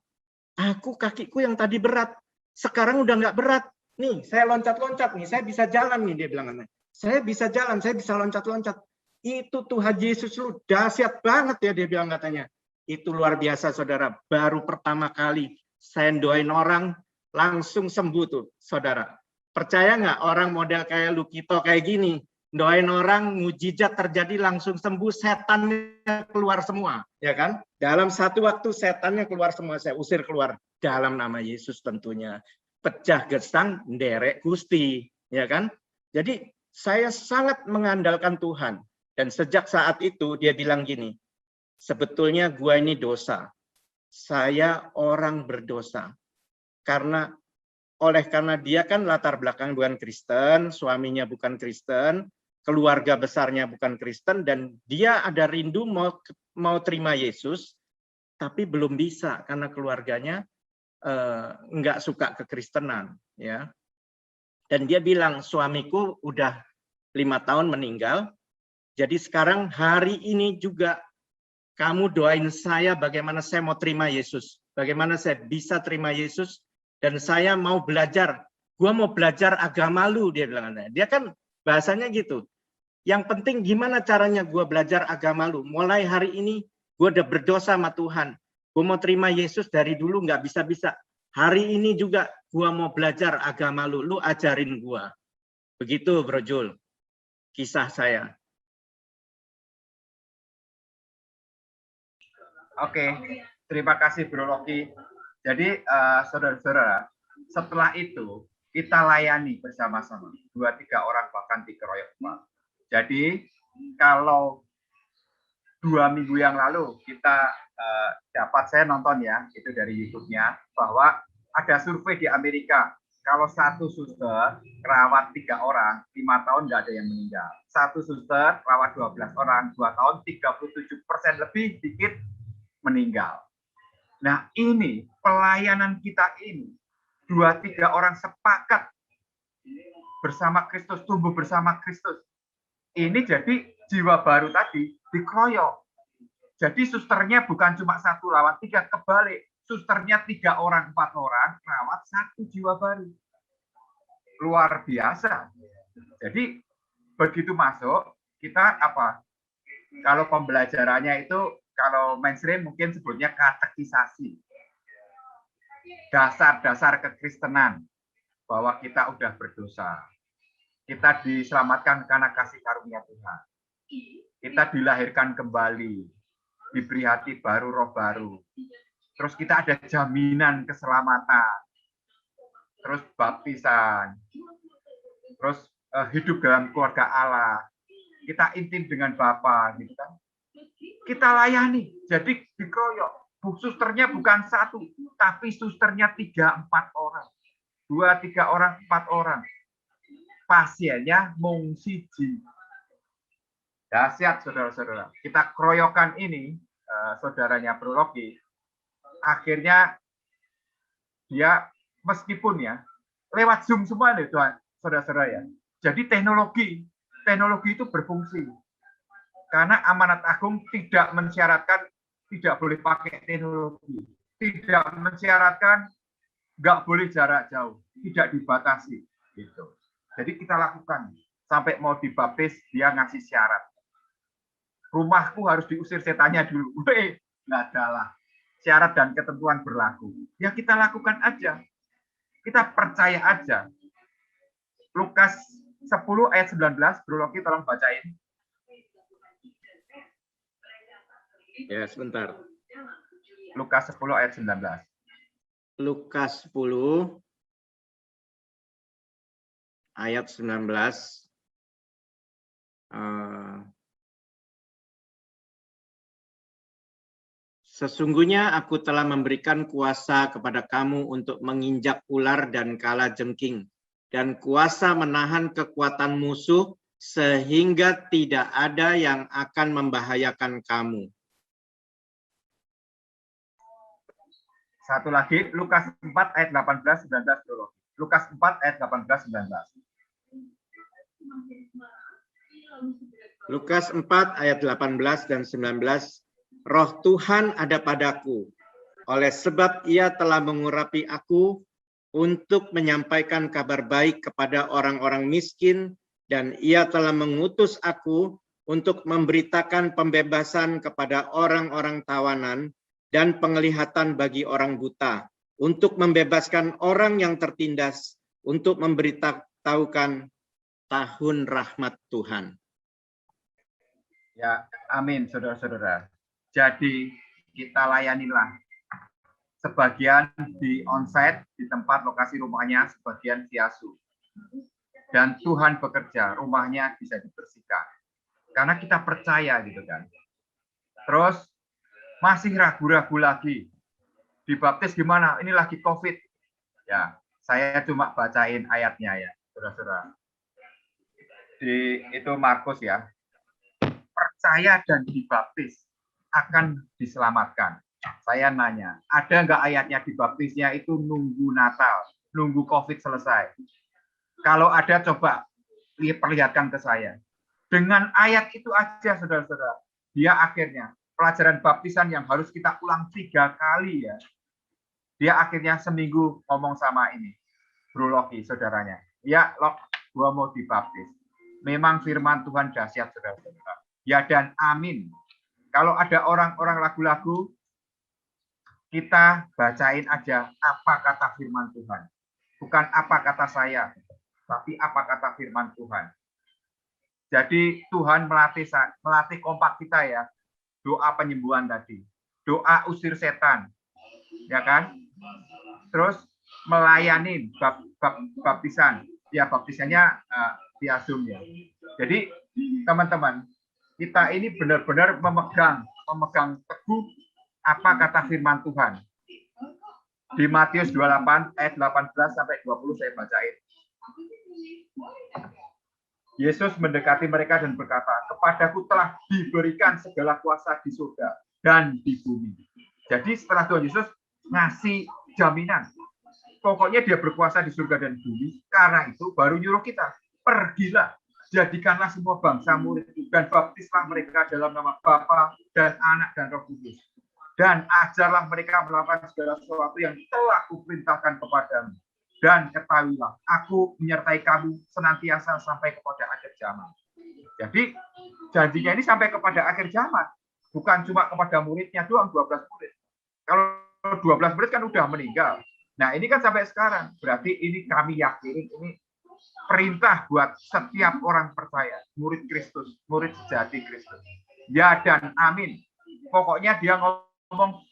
Kakiku yang tadi berat, sekarang udah nggak berat. Nih, saya loncat-loncat nih, saya bisa jalan nih, dia bilang. Saya bisa jalan, saya bisa loncat-loncat. Itu Tuhan Yesus lu dahsyat banget ya, dia bilang katanya. Itu luar biasa saudara, baru pertama kali saya doain orang langsung sembuh tuh saudara. Percaya nggak orang model kayak Lukito kayak gini, doain orang mujizat terjadi langsung sembuh, setannya keluar semua, ya kan? Dalam satu waktu setannya keluar semua, saya usir keluar dalam nama Yesus tentunya. Pecah gesang nderek Gusti, ya kan? Jadi saya sangat mengandalkan Tuhan, dan sejak saat itu dia bilang gini, sebetulnya gua ini dosa, saya orang berdosa, karena dia kan latar belakang bukan Kristen, suaminya bukan Kristen, keluarga besarnya bukan Kristen, dan dia ada rindu mau terima Yesus, tapi belum bisa karena keluarganya nggak suka kekristenan, ya. Dan dia bilang, suamiku udah 5 tahun meninggal, jadi sekarang hari ini juga kamu doain saya bagaimana saya mau terima Yesus, bagaimana saya bisa terima Yesus, dan saya mau belajar, gua mau belajar agama lu, dia bilang. Dia kan bahasanya gitu. Yang penting gimana caranya gua belajar agama lu. Mulai hari ini Gue udah berdosa sama Tuhan. Gue mau terima Yesus dari dulu nggak bisa-bisa. Hari ini juga gue mau belajar agama lu ajarin gue. Begitu Bro Jul, kisah saya. Oke, terima kasih Bro Loki. Jadi saudara-saudara, setelah itu kita layani bersama-sama 2-3 orang bahkan dikeroyok. Jadi kalau 2 minggu yang lalu kita dapat, saya nonton ya, itu dari YouTube-nya, bahwa ada survei di Amerika, kalau satu suster rawat 3 orang, 5 tahun nggak ada yang meninggal. Satu suster rawat 12 orang, 2 tahun 37% lebih dikit meninggal. Nah ini pelayanan kita ini, 2-3 orang sepakat bersama Kristus, tumbuh bersama Kristus. Ini jadi jiwa baru tadi dikeroyok. Jadi susternya bukan cuma 1 lawan 3, kebalik. Susternya 3 orang, 4 orang, rawat 1 jiwa baru. Luar biasa. Jadi begitu masuk, kita apa? Kalau pembelajarannya itu, kalau mainstream mungkin sebutnya katekisasi. Dasar-dasar kekristenan. Bahwa kita udah berdosa. Kita diselamatkan karena kasih karunia Tuhan. Kita dilahirkan kembali. Diberi hati baru, roh baru. Terus kita ada jaminan keselamatan. Terus baptisan. Terus hidup dalam keluarga Allah. Kita intim dengan Bapa, gitu kan. Kita layani, jadi dikeroyok. Susternya bukan 1, tapi susternya 3-4 orang. 2-3 orang, 4 orang. Pasiennya mung siji. Dahsyat saudara-saudara. Kita keroyokan ini, saudaranya Bro Loki, akhirnya dia meskipun ya, lewat Zoom semua nih Tuhan, saudara-saudara ya. Jadi teknologi itu berfungsi. Karena amanat agung tidak mensyaratkan tidak boleh pakai teknologi. Tidak mensyaratkan nggak boleh jarak jauh. Tidak dibatasi. Gitu. Jadi kita lakukan. Sampai mau dibaptis, dia ngasih syarat. Rumahku harus diusir setannya dulu. Nggak adalah. Syarat dan ketentuan berlaku. Ya kita lakukan aja. Kita percaya aja. Lukas 10 ayat 19, Bro Loki tolong bacain. Ya, sebentar. Lukas 10 ayat 19. Lukas 10 ayat 19. Sesungguhnya aku telah memberikan kuasa kepada kamu untuk menginjak ular dan kalajengking, dan kuasa menahan kekuatan musuh, sehingga tidak ada yang akan membahayakan kamu. Satu lagi, Lukas 4 ayat 18-19 dulu. Lukas 4 ayat 18-19. Lukas 4 ayat 18 dan 19. Roh Tuhan ada padaku, oleh sebab Ia telah mengurapi aku untuk menyampaikan kabar baik kepada orang-orang miskin, dan Ia telah mengutus aku untuk memberitakan pembebasan kepada orang-orang tawanan dan penglihatan bagi orang buta, untuk membebaskan orang yang tertindas, untuk memberitahukan tahun rahmat Tuhan. Ya, amin, saudara-saudara. Jadi kita layanilah. Sebagian di onsite, di tempat lokasi rumahnya, sebagian siasu. Dan Tuhan bekerja, rumahnya bisa dibersihkan. Karena kita percaya gitu kan. Terus masih ragu-ragu lagi. Dibaptis gimana? Ini lagi COVID. Ya, saya cuma bacain ayatnya ya, saudara-saudara. Itu Markus ya. Percaya dan dibaptis akan diselamatkan. Saya nanya, ada nggak ayatnya dibaptisnya itu nunggu Natal, nunggu COVID selesai? Kalau ada, coba perlihatkan ke saya. Dengan ayat itu aja, saudara-saudara, dia akhirnya pelajaran baptisan yang harus kita ulang 3 kali ya. Dia akhirnya seminggu ngomong sama ini, Bro Loki, saudaranya. Ya, Lok, gua mau dibaptis. Memang firman Tuhan dahsyat, saudara-saudara. Ya dan amin. Kalau ada orang-orang lagu-lagu, kita bacain aja apa kata firman Tuhan. Bukan apa kata saya, tapi apa kata firman Tuhan. Jadi Tuhan melatih kompak kita ya. Doa penyembuhan tadi. Doa usir setan. Ya kan? Terus melayani baptisan. Ya, baptisannya via Zoom ya. Jadi teman-teman, kita ini benar-benar memegang teguh apa kata firman Tuhan. Di Matius 28 ayat 18 sampai 20 saya bacain. Yesus mendekati mereka dan berkata, "Kepadaku telah diberikan segala kuasa di surga dan di bumi." Jadi setelah Tuhan Yesus ngasih jaminan, pokoknya dia berkuasa di surga dan bumi, karena itu baru nyuruh kita, pergilah, jadikanlah semua bangsa murid dan baptislah mereka dalam nama Bapa dan Anak dan Roh Kudus. Dan ajarlah mereka melakukan segala sesuatu yang telah kuperintahkan kepadamu. Dan ketahuilah, aku menyertai kamu senantiasa sampai kepada akhir zaman. Jadi, janjinya ini sampai kepada akhir zaman. Bukan cuma kepada muridnya doang, 12 murid. Kalau 12 murid kan udah meninggal. Nah, ini kan sampai sekarang. Berarti ini kami yakini, ini perintah buat setiap orang percaya. Murid Kristus, murid sejati Kristus. Ya dan amin. Pokoknya dia ngomong,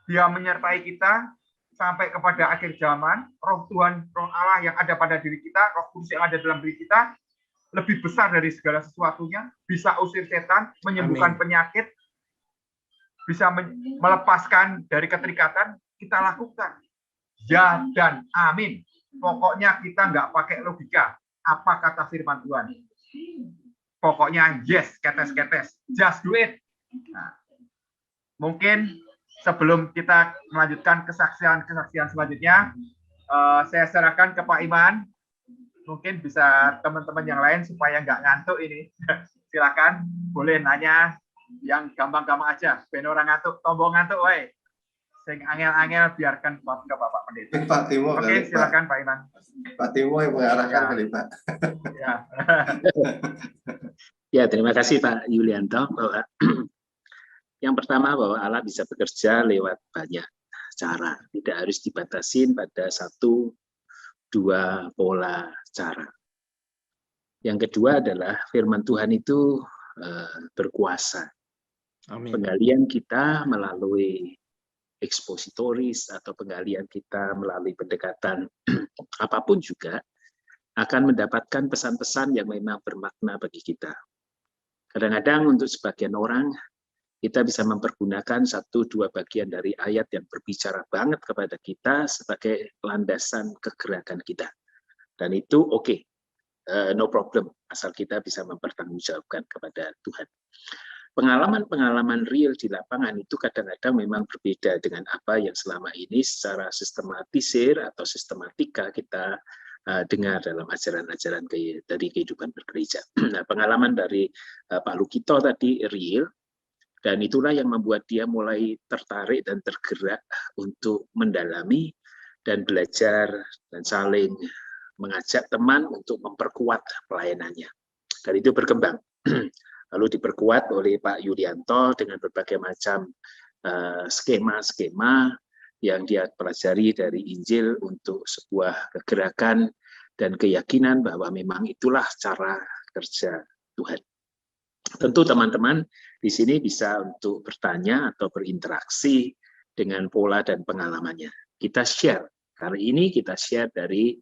dia menyertai kita sampai kepada akhir zaman. Roh Tuhan, Roh Allah yang ada pada diri kita, Roh Kudus yang ada dalam diri kita, lebih besar dari segala sesuatunya, bisa usir setan, menyembuhkan penyakit, bisa melepaskan dari keterikatan, kita lakukan. Ya dan amin. Pokoknya kita nggak pakai logika. Apa kata firman Tuhan? Pokoknya yes, ketes-ketes. Just do it. Nah, mungkin sebelum kita melanjutkan kesaksian-kesaksian selanjutnya, saya serahkan ke Pak Iman. Mungkin bisa teman-teman yang lain supaya nggak ngantuk ini. Silakan, boleh nanya yang gampang-gampang aja. Ben orang ngantuk, tombol ngantuk, woi. Sing angel-angel biarkan ke Bapak Pendeta. Pak Timo. Oke, silakan Pak Iman. Pak Timo yang mengarahkan kali Pak. Ya. Ya, terima kasih Pak Yulianto. Bahwa yang pertama bahwa Allah bisa bekerja lewat banyak cara, tidak harus dibatasin pada 1-2 pola cara. Yang kedua adalah firman Tuhan itu berkuasa. Amin. Penggalian kita melalui ekspositoris atau penggalian kita melalui pendekatan apapun juga akan mendapatkan pesan-pesan yang memang bermakna bagi kita. Kadang-kadang untuk sebagian orang kita bisa mempergunakan 1-2 bagian dari ayat yang berbicara banget kepada kita sebagai landasan kegerakan kita. Dan itu oke, no problem, asal kita bisa mempertanggungjawabkan kepada Tuhan. Pengalaman-pengalaman real di lapangan itu kadang-kadang memang berbeda dengan apa yang selama ini secara sistematisir atau sistematika kita dengar dalam ajaran-ajaran dari kehidupan bergereja. Nah, pengalaman dari Pak Lukito tadi real, dan itulah yang membuat dia mulai tertarik dan tergerak untuk mendalami dan belajar dan saling mengajak teman untuk memperkuat pelayanannya. Dan itu berkembang. Lalu diperkuat oleh Pak Yulianto dengan berbagai macam skema-skema yang dia pelajari dari Injil untuk sebuah kegerakan dan keyakinan bahwa memang itulah cara kerja Tuhan. Tentu teman-teman di sini bisa untuk bertanya atau berinteraksi dengan pola dan pengalamannya. Kita share. Kali ini kita share dari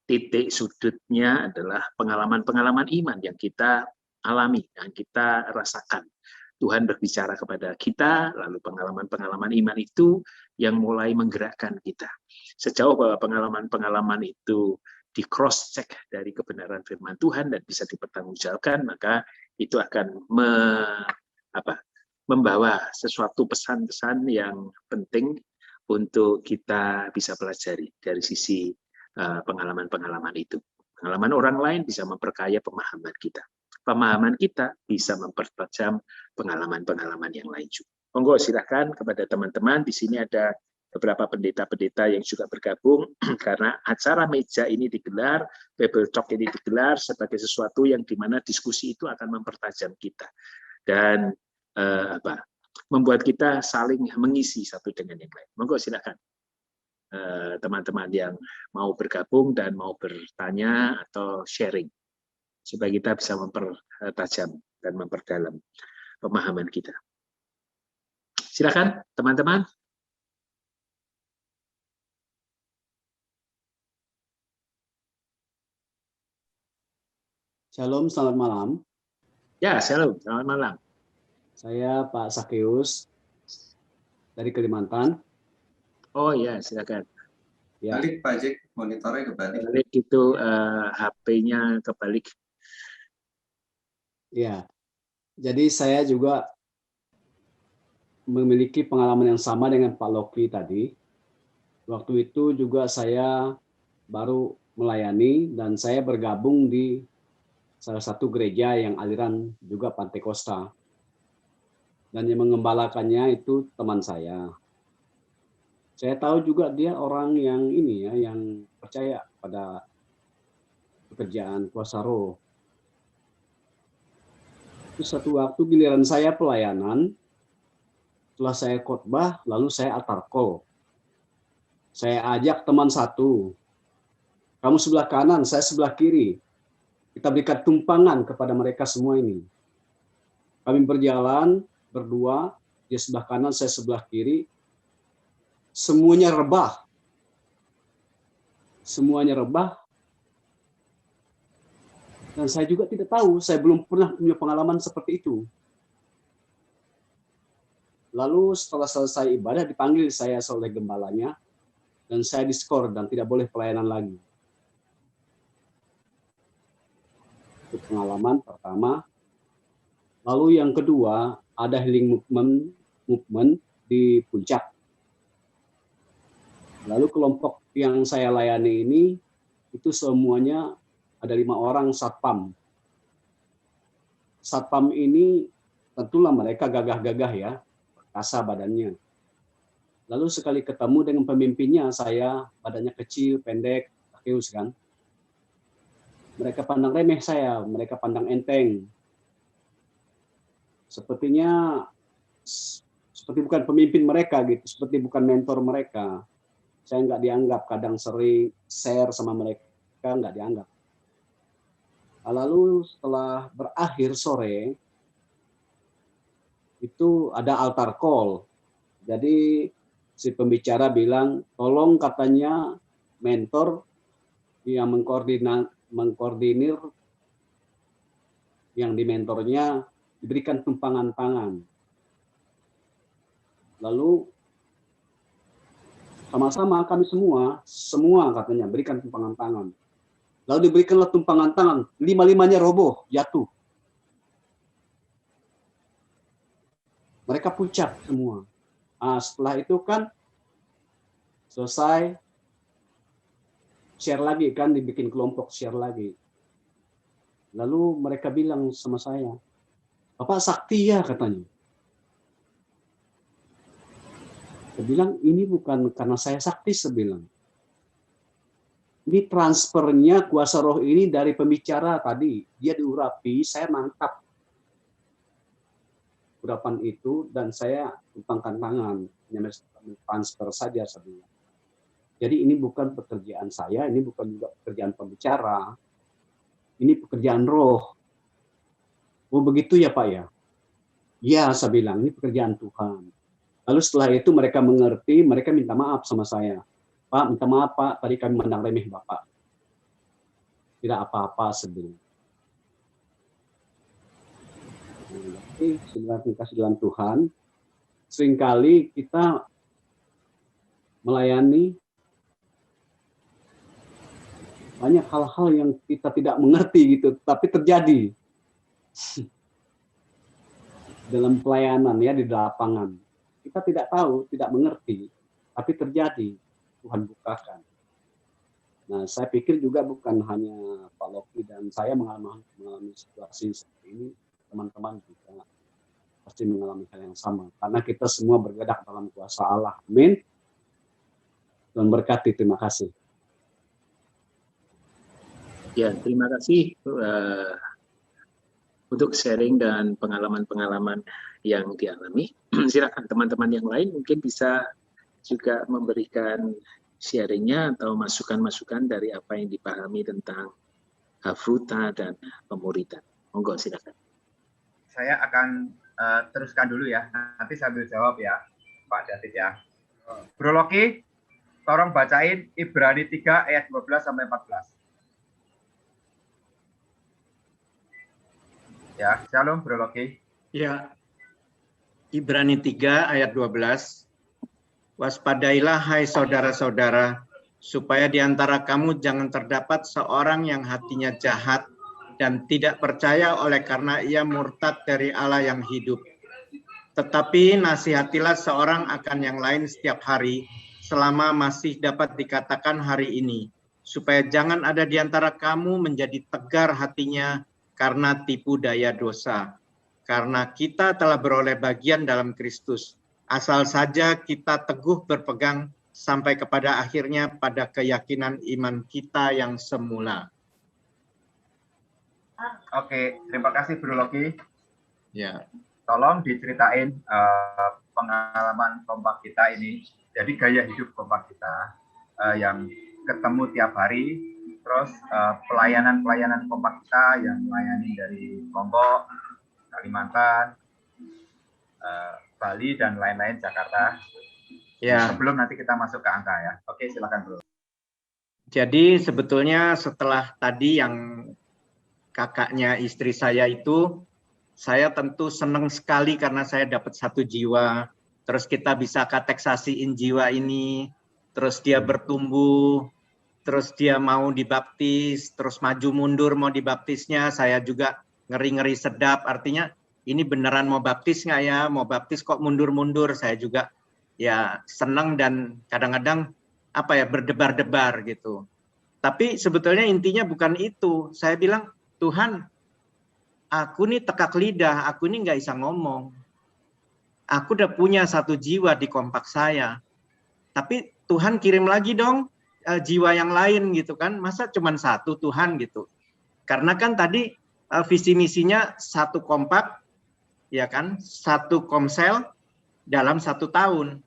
titik sudutnya adalah pengalaman-pengalaman iman yang kita alami, yang kita rasakan. Tuhan berbicara kepada kita, lalu pengalaman-pengalaman iman itu yang mulai menggerakkan kita. Sejauh bahwa pengalaman-pengalaman itu di cross check dari kebenaran firman Tuhan dan bisa dipertanggungjawabkan, maka itu akan membawa sesuatu pesan-pesan yang penting untuk kita bisa pelajari dari sisi pengalaman-pengalaman itu. Pengalaman orang lain bisa memperkaya pemahaman kita. Pemahaman kita bisa mempertajam pengalaman-pengalaman yang lain juga. Monggo silakan kepada teman-teman. Di sini ada beberapa pendeta-pendeta yang juga bergabung karena acara meja ini digelar, Bible Talk ini digelar sebagai sesuatu yang dimana diskusi itu akan mempertajam kita. Dan membuat kita saling mengisi satu dengan yang lain. Monggo silakan teman-teman yang mau bergabung dan mau bertanya atau sharing supaya kita bisa mempertajam dan memperdalam pemahaman kita. Silakan teman-teman. Shalom, selamat malam. Ya, shalom, selamat malam. Saya Pak Sakeus dari Kalimantan. Oh ya, silakan. Ya. Balik Pak Jack, monitornya kebalik. Balik itu HP-nya kebalik. Ya, jadi saya juga memiliki pengalaman yang sama dengan Pak Loki tadi. Waktu itu juga saya baru melayani dan saya bergabung di salah satu gereja yang aliran juga Pantekosta. Dan yang mengembalakannya itu teman saya. Saya tahu juga dia orang yang ini ya, yang percaya pada pekerjaan kuasa roh. Terus satu waktu giliran saya pelayanan, setelah saya khotbah, lalu saya altar call. Saya ajak teman satu, kamu sebelah kanan, saya sebelah kiri. Kita berikan tumpangan kepada mereka semua ini. Kami berjalan berdua, dia sebelah kanan, saya sebelah kiri. Semuanya rebah. Semuanya rebah. Dan saya juga tidak tahu, saya belum pernah punya pengalaman seperti itu. Lalu setelah selesai ibadah, dipanggil saya oleh gembalanya, dan saya diskor dan tidak boleh pelayanan lagi. Itu pengalaman pertama. Lalu yang kedua, ada healing movement di puncak. Lalu kelompok yang saya layani ini, itu semuanya ada 5 orang satpam. Satpam ini tentulah mereka gagah-gagah ya, perkasa badannya. Lalu sekali ketemu dengan pemimpinnya, saya badannya kecil, pendek, Sakeus kan. Mereka pandang remeh saya, mereka pandang enteng. Sepertinya seperti bukan pemimpin mereka gitu, seperti bukan mentor mereka. Saya nggak dianggap, kadang sering share sama mereka, nggak dianggap. Lalu setelah berakhir sore, itu ada altar call. Jadi si pembicara bilang, tolong katanya mentor yang mengkoordinir yang dimentornya diberikan tumpangan tangan. Lalu sama-sama kami semua katanya berikan tumpangan tangan. Lalu diberikanlah tumpangan tangan, 5-5-nya roboh, jatuh. Mereka pucat semua. Nah, setelah itu kan selesai, share lagi kan, dibikin kelompok share lagi. Lalu mereka bilang sama saya, Bapak sakti ya katanya. Saya bilang ini bukan karena saya sakti, saya bilang. Ini transfernya kuasa roh ini dari pembicara tadi. Dia diurapi, saya nangkap urapan itu dan saya tumpangkan tangan, transfer saja saya bilang. Jadi ini bukan pekerjaan saya, ini bukan juga pekerjaan pembicara. Ini pekerjaan roh. Oh begitu ya Pak ya? Ya, saya bilang, ini pekerjaan Tuhan. Lalu setelah itu mereka mengerti, mereka minta maaf sama saya. Pak, minta maaf Pak, tadi kami mandang remeh Bapak. Tidak apa-apa sebenarnya. Jadi sebenarnya kasih dalam Tuhan, seringkali kita melayani banyak hal-hal yang kita tidak mengerti gitu, tapi terjadi dalam pelayanan ya di lapangan. Kita tidak tahu, tidak mengerti, tapi terjadi. Tuhan bukakan. Nah, saya pikir juga bukan hanya Pak Loki dan saya mengalami situasi seperti ini, teman-teman juga pasti mengalami hal yang sama. Karena kita semua bergerak dalam kuasa Allah. Amin. Dan berkati, terima kasih. Ya, terima kasih untuk sharing dan pengalaman-pengalaman yang dialami. Silakan teman-teman yang lain mungkin bisa juga memberikan sharingnya atau masukan-masukan dari apa yang dipahami tentang hafruta dan pemuridan. Monggo silakan. Saya akan teruskan dulu ya, nanti sambil jawab ya Pak David ya. Bro Loki, tolong bacain Ibrani 3 ayat 12 sampai 14. Ya, shalom Bro Loki. Ya, Ibrani 3 ayat 12. Waspadailah hai saudara-saudara, supaya di antara kamu jangan terdapat seorang yang hatinya jahat dan tidak percaya oleh karena ia murtad dari Allah yang hidup. Tetapi nasihatilah seorang akan yang lain setiap hari, selama masih dapat dikatakan hari ini, supaya jangan ada di antara kamu menjadi tegar hatinya karena tipu daya dosa. Karena kita telah beroleh bagian dalam Kristus, asal saja kita teguh berpegang sampai kepada akhirnya pada keyakinan iman kita yang semula. Oke, terima kasih Bro Loki. Ya. Tolong diceritain pengalaman kompak kita ini. Jadi gaya hidup kompak kita yang ketemu tiap hari, terus pelayanan kompak kita yang melayani dari Lombok, Kalimantan, Bali dan lain-lain, Jakarta. Ya. Sebelum nanti kita masuk ke angka ya. Oke, silakan Bro. Jadi sebetulnya setelah tadi yang kakaknya istri saya itu, saya tentu senang sekali karena saya dapat 1 jiwa. Terus kita bisa kateksasiin jiwa ini, terus dia bertumbuh, terus dia mau dibaptis, terus maju mundur mau dibaptisnya, saya juga ngeri-ngeri sedap. Artinya ini beneran mau baptis nggak ya? Mau baptis kok mundur-mundur? Saya juga ya senang dan kadang-kadang apa ya berdebar-debar gitu. Tapi sebetulnya intinya bukan itu. Saya bilang, Tuhan, aku nih tekak lidah, aku nih nggak bisa ngomong. Aku udah punya 1 jiwa di kompak saya. Tapi Tuhan kirim lagi dong jiwa yang lain gitu kan. Masa cuma 1 Tuhan gitu. Karena kan tadi visi misinya 1 kompak, ya kan, 1 komsel dalam 1 tahun.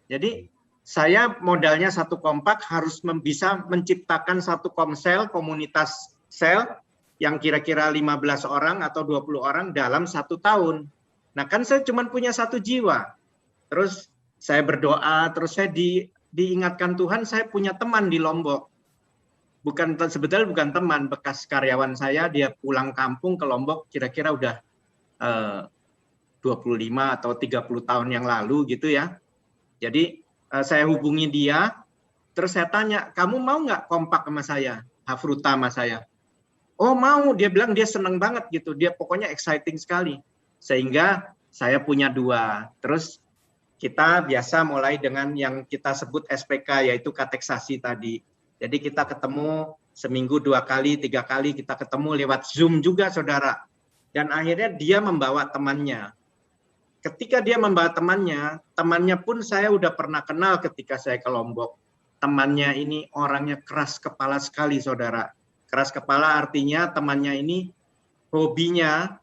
Jadi saya modalnya 1 kompak harus bisa menciptakan 1 komsel, komunitas sel, yang kira-kira 15 orang atau 20 orang dalam 1 tahun. Nah kan saya cuma punya 1 jiwa. Terus saya berdoa, terus saya diingatkan Tuhan, saya punya teman di Lombok. Sebetulnya bukan teman, bekas karyawan saya, dia pulang kampung ke Lombok kira-kira udah 25 atau 30 tahun yang lalu gitu ya. Jadi saya hubungi dia, terus saya tanya, kamu mau nggak kompak sama saya, hafruta sama saya? Oh mau, dia bilang dia seneng banget gitu, dia pokoknya exciting sekali. Sehingga saya punya 2. Terus kita biasa mulai dengan yang kita sebut SPK, yaitu kateksasi tadi. Jadi kita ketemu seminggu 2 kali, 3 kali kita ketemu lewat Zoom juga saudara. Dan akhirnya dia membawa temannya. Ketika dia membawa temannya pun saya udah pernah kenal ketika saya ke Lombok. Temannya ini orangnya keras kepala sekali saudara. Keras kepala artinya temannya ini hobinya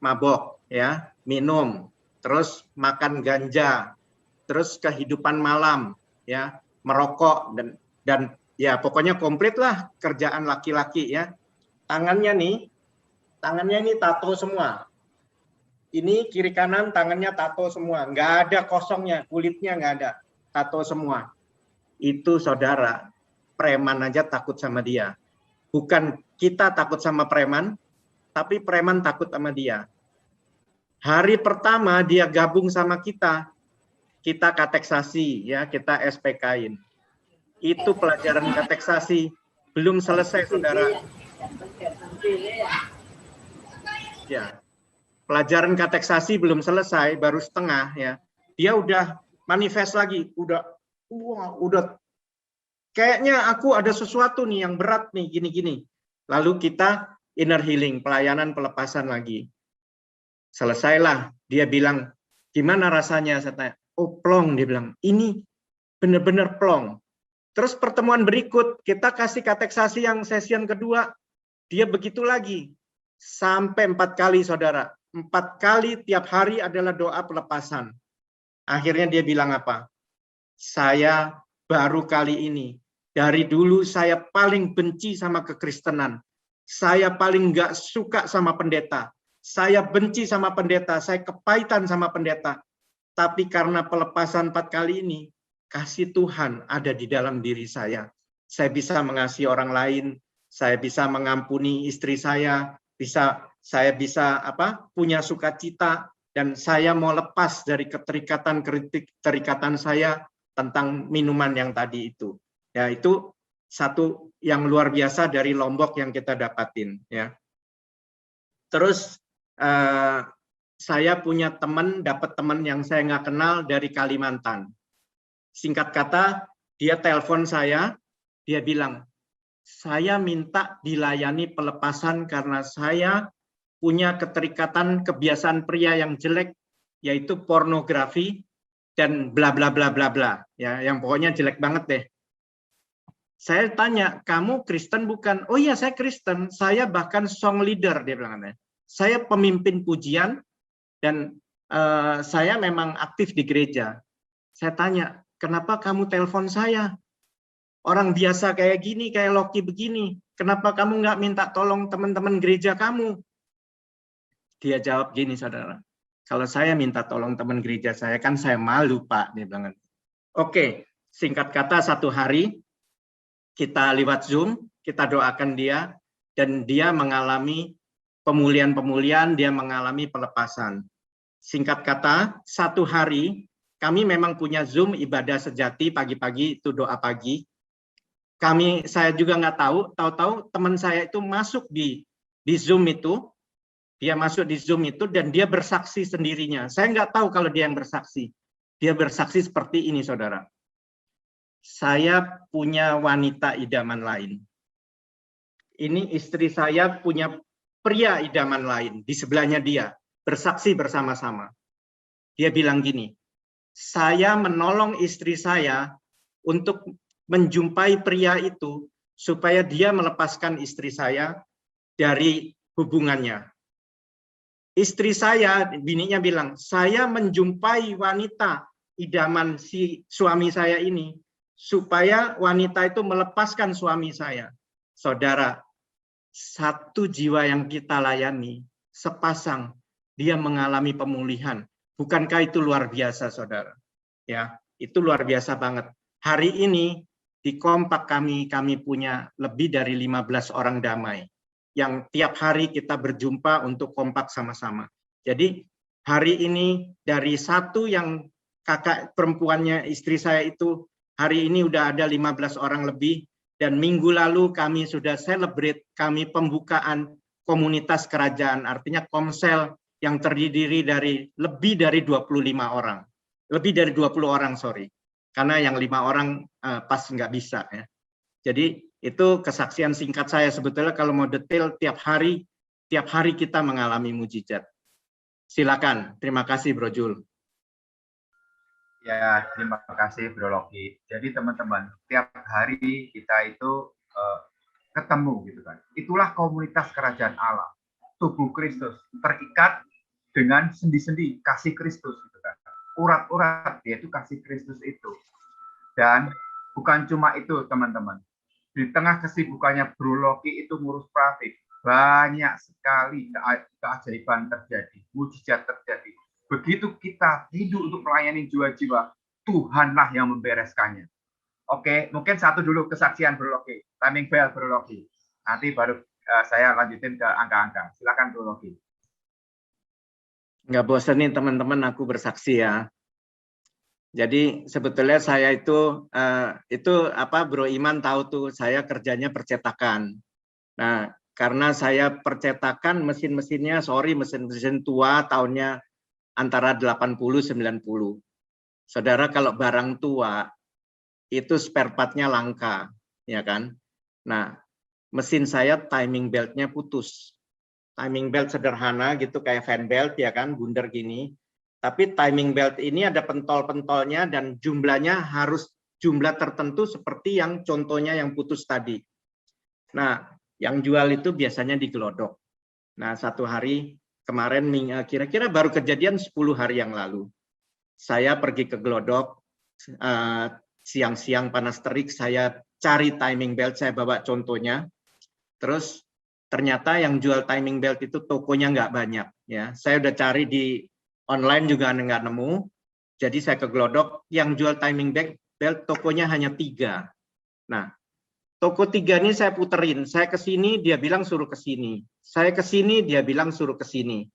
mabok, ya, minum, terus makan ganja, terus kehidupan malam, ya, merokok dan ya pokoknya komplit lah kerjaan laki-laki ya. Tangannya ini tato semua. Ini kiri kanan tangannya tato semua, nggak ada kosongnya, kulitnya nggak ada, tato semua. Itu saudara, preman aja takut sama dia. Bukan kita takut sama preman, tapi preman takut sama dia. Hari pertama dia gabung sama kita kateksasi, ya, kita SPK-in. Itu pelajaran kateksasi belum selesai, saudara. Ya, pelajaran kateksasi belum selesai, baru setengah, ya. Dia udah manifest lagi, udah kayaknya aku ada sesuatu nih yang berat nih, gini-gini. Lalu kita inner healing, pelayanan pelepasan lagi. Selesailah, dia bilang, gimana rasanya? Saya tanya, oh plong, dia bilang, ini benar-benar plong. Terus pertemuan berikut, kita kasih kateksasi yang session kedua, dia begitu lagi. Sampai 4 kali, saudara. 4 kali tiap hari adalah doa pelepasan. Akhirnya dia bilang apa? Saya baru kali ini. Dari dulu saya paling benci sama kekristenan. Saya paling nggak suka sama pendeta. Saya benci sama pendeta. Saya kepahitan sama pendeta. Tapi karena pelepasan 4 kali ini, kasih Tuhan ada di dalam diri saya. Saya bisa mengasihi orang lain. Saya bisa mengampuni istri saya. Saya bisa punya sukacita. Dan saya mau lepas dari keterikatan saya tentang minuman yang tadi itu. Ya, itu satu yang luar biasa dari Lombok yang kita dapatin. Ya. Terus saya punya dapat teman yang saya nggak kenal dari Kalimantan. Singkat kata, dia telepon saya, dia bilang, saya minta dilayani pelepasan karena saya punya keterikatan kebiasaan pria yang jelek, yaitu pornografi dan bla bla bla bla bla, ya, yang pokoknya jelek banget deh. Saya tanya, kamu Kristen bukan? Oh iya, saya Kristen. Saya bahkan song leader, dia bilang. Saya pemimpin pujian dan saya memang aktif di gereja. Saya tanya, kenapa kamu telepon saya? Orang biasa kayak gini, kayak Loki begini. Kenapa kamu nggak minta tolong teman-teman gereja kamu? Dia jawab gini, saudara. Kalau saya minta tolong teman gereja saya, kan saya malu, Pak. Dia bilang. Oke, singkat kata satu hari, kita lewat Zoom, kita doakan dia, dan dia mengalami pemulihan-pemulihan, dia mengalami pelepasan. Singkat kata, satu hari, kami memang punya Zoom ibadah sejati, pagi-pagi itu doa pagi. Saya juga nggak tahu teman saya itu masuk di Zoom itu, dia masuk di Zoom itu, dan dia bersaksi sendirinya. Saya nggak tahu kalau dia yang bersaksi. Dia bersaksi seperti ini, saudara. Saya punya wanita idaman lain. Ini istri saya punya pria idaman lain di sebelahnya dia, bersaksi bersama-sama. Dia bilang gini, saya menolong istri saya untuk menjumpai pria itu supaya dia melepaskan istri saya dari hubungannya. Istri saya, bininya bilang, saya menjumpai wanita idaman si suami saya ini supaya wanita itu melepaskan suami saya. Saudara, satu jiwa yang kita layani, sepasang, dia mengalami pemulihan. Bukankah itu luar biasa, saudara? Ya, itu luar biasa banget. Hari ini di kompak kami punya lebih dari 15 orang damai yang tiap hari kita berjumpa untuk kompak sama-sama. Jadi hari ini dari satu yang kakak perempuannya istri saya itu, hari ini udah ada 15 orang lebih, dan minggu lalu kami sudah celebrate, kami pembukaan komunitas kerajaan, artinya komsel yang terdiri dari lebih dari 25 orang. Lebih dari 20 orang, sorry. Karena yang 5 orang pas nggak bisa. Ya. Jadi itu kesaksian singkat saya. Sebetulnya kalau mau detail, tiap hari kita mengalami mujizat. Silakan, terima kasih Bro Jul. Ya, terima kasih Bro Loki. Jadi teman-teman, tiap hari kita itu ketemu gitu kan. Itulah komunitas kerajaan Allah. Tubuh Kristus terikat dengan sendi-sendi kasih Kristus gitu kan. Urat-urat yaitu kasih Kristus itu. Dan bukan cuma itu teman-teman. Di tengah kesibukannya Bro Loki itu ngurus trafik, banyak sekali keajaiban terjadi, mujizat terjadi. Begitu kita hidup untuk melayani jiwa-jiwa, Tuhanlah yang membereskannya. Oke, mungkin satu dulu kesaksian Bro Loki. Timing bell Bro Loki. Nanti baru saya lanjutin ke angka-angka. Silakan Bro Loki. Nggak bosenin teman-teman aku bersaksi ya. Jadi sebetulnya saya itu Bro Iman tahu tuh saya kerjanya percetakan. Nah, karena saya percetakan mesin-mesinnya, mesin-mesin tua tahunnya antara 80-90. Saudara, kalau barang tua itu spare part-nya langka, ya kan? Nah, mesin saya timing belt-nya putus. Timing belt sederhana gitu kayak fan belt ya kan, bundar gini. Tapi timing belt ini ada pentol-pentolnya dan jumlahnya harus jumlah tertentu seperti yang contohnya yang putus tadi. Nah, yang jual itu biasanya di Glodok. Nah, satu hari kemarin kira-kira baru kejadian 10 hari yang lalu. Saya pergi ke Glodok, siang-siang panas terik, saya cari timing belt, saya bawa contohnya. Terus ternyata yang jual timing belt itu tokonya nggak banyak. Ya, saya udah cari di online juga nggak nemu. Jadi saya ke Glodok, yang jual timing belt tokonya hanya 3. Nah, toko 3 ini saya puterin. Saya ke sini, dia bilang suruh ke sini. Saya ke sini, dia bilang suruh ke sini.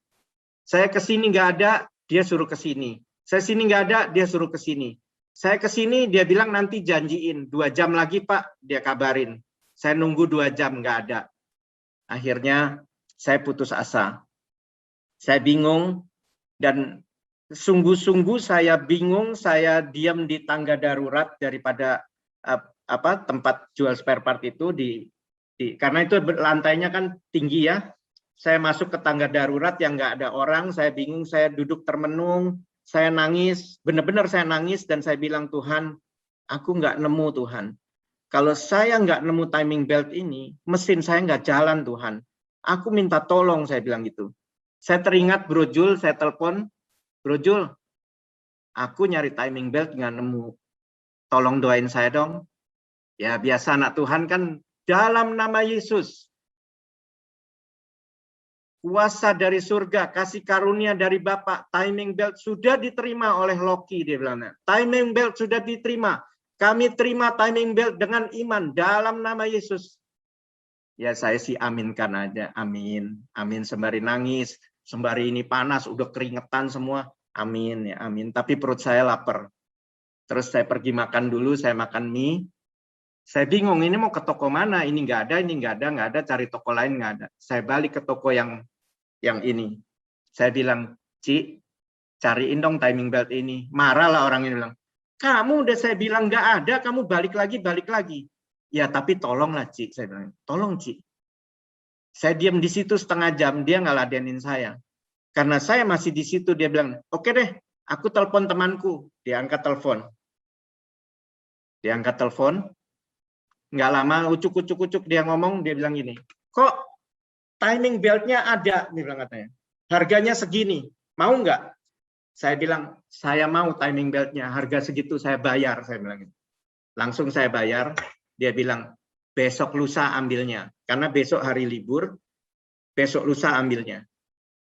Saya ke sini nggak ada, dia suruh ke sini. Saya sini nggak ada, dia suruh ke sini. Saya ke sini, dia bilang nanti janjiin 2 jam lagi Pak, dia kabarin. Saya nunggu 2 jam nggak ada. Akhirnya saya putus asa. Saya bingung dan sungguh-sungguh saya bingung. Saya diam di tangga darurat daripada tempat jual spare part itu karena itu lantainya kan tinggi ya. Saya masuk ke tangga darurat yang nggak ada orang. Saya bingung. Saya duduk termenung. Saya nangis. Benar-benar saya nangis dan saya bilang, Tuhan, aku nggak nemu Tuhan. Kalau saya nggak nemu timing belt ini, mesin saya nggak jalan Tuhan. Aku minta tolong, saya bilang gitu. Saya teringat Bro Jul, saya telepon, Bro Jul, aku nyari timing belt nggak nemu. Tolong doain saya dong. Ya biasa anak Tuhan kan, dalam nama Yesus. Kuasa dari surga, kasih karunia dari Bapa, timing belt sudah diterima oleh Loki, dia bilang. Timing belt sudah diterima. Kami terima timing belt dengan iman dalam nama Yesus. Ya saya sih aminkan aja, amin. Amin sembari nangis, sembari ini panas, udah keringetan semua. Amin ya, amin. Tapi perut saya lapar. Terus saya pergi makan dulu, saya makan mie. Saya bingung, ini mau ke toko mana? Ini nggak ada, ini nggak ada, cari toko lain nggak ada. Saya balik ke toko yang ini. Saya bilang, Ci, cariin dong timing belt ini. Marah lah orang ini bilang, kamu udah saya bilang nggak ada, kamu balik lagi. Ya tapi tolonglah Ci, saya bilang, tolong Ci. Saya diam di situ setengah jam, dia nggak ladenin saya. Karena saya masih di situ, dia bilang, oke deh, aku telepon temanku. Dia angkat telepon. Nggak lama, ucuk-ucuk dia ngomong, dia bilang gini, kok timing beltnya ada, dia bilang katanya. Harganya segini, mau nggak? Saya bilang, saya mau timing beltnya, harga segitu saya bayar, saya bilang gitu. Langsung saya bayar, dia bilang, besok lusa ambilnya. Karena besok hari libur, besok lusa ambilnya.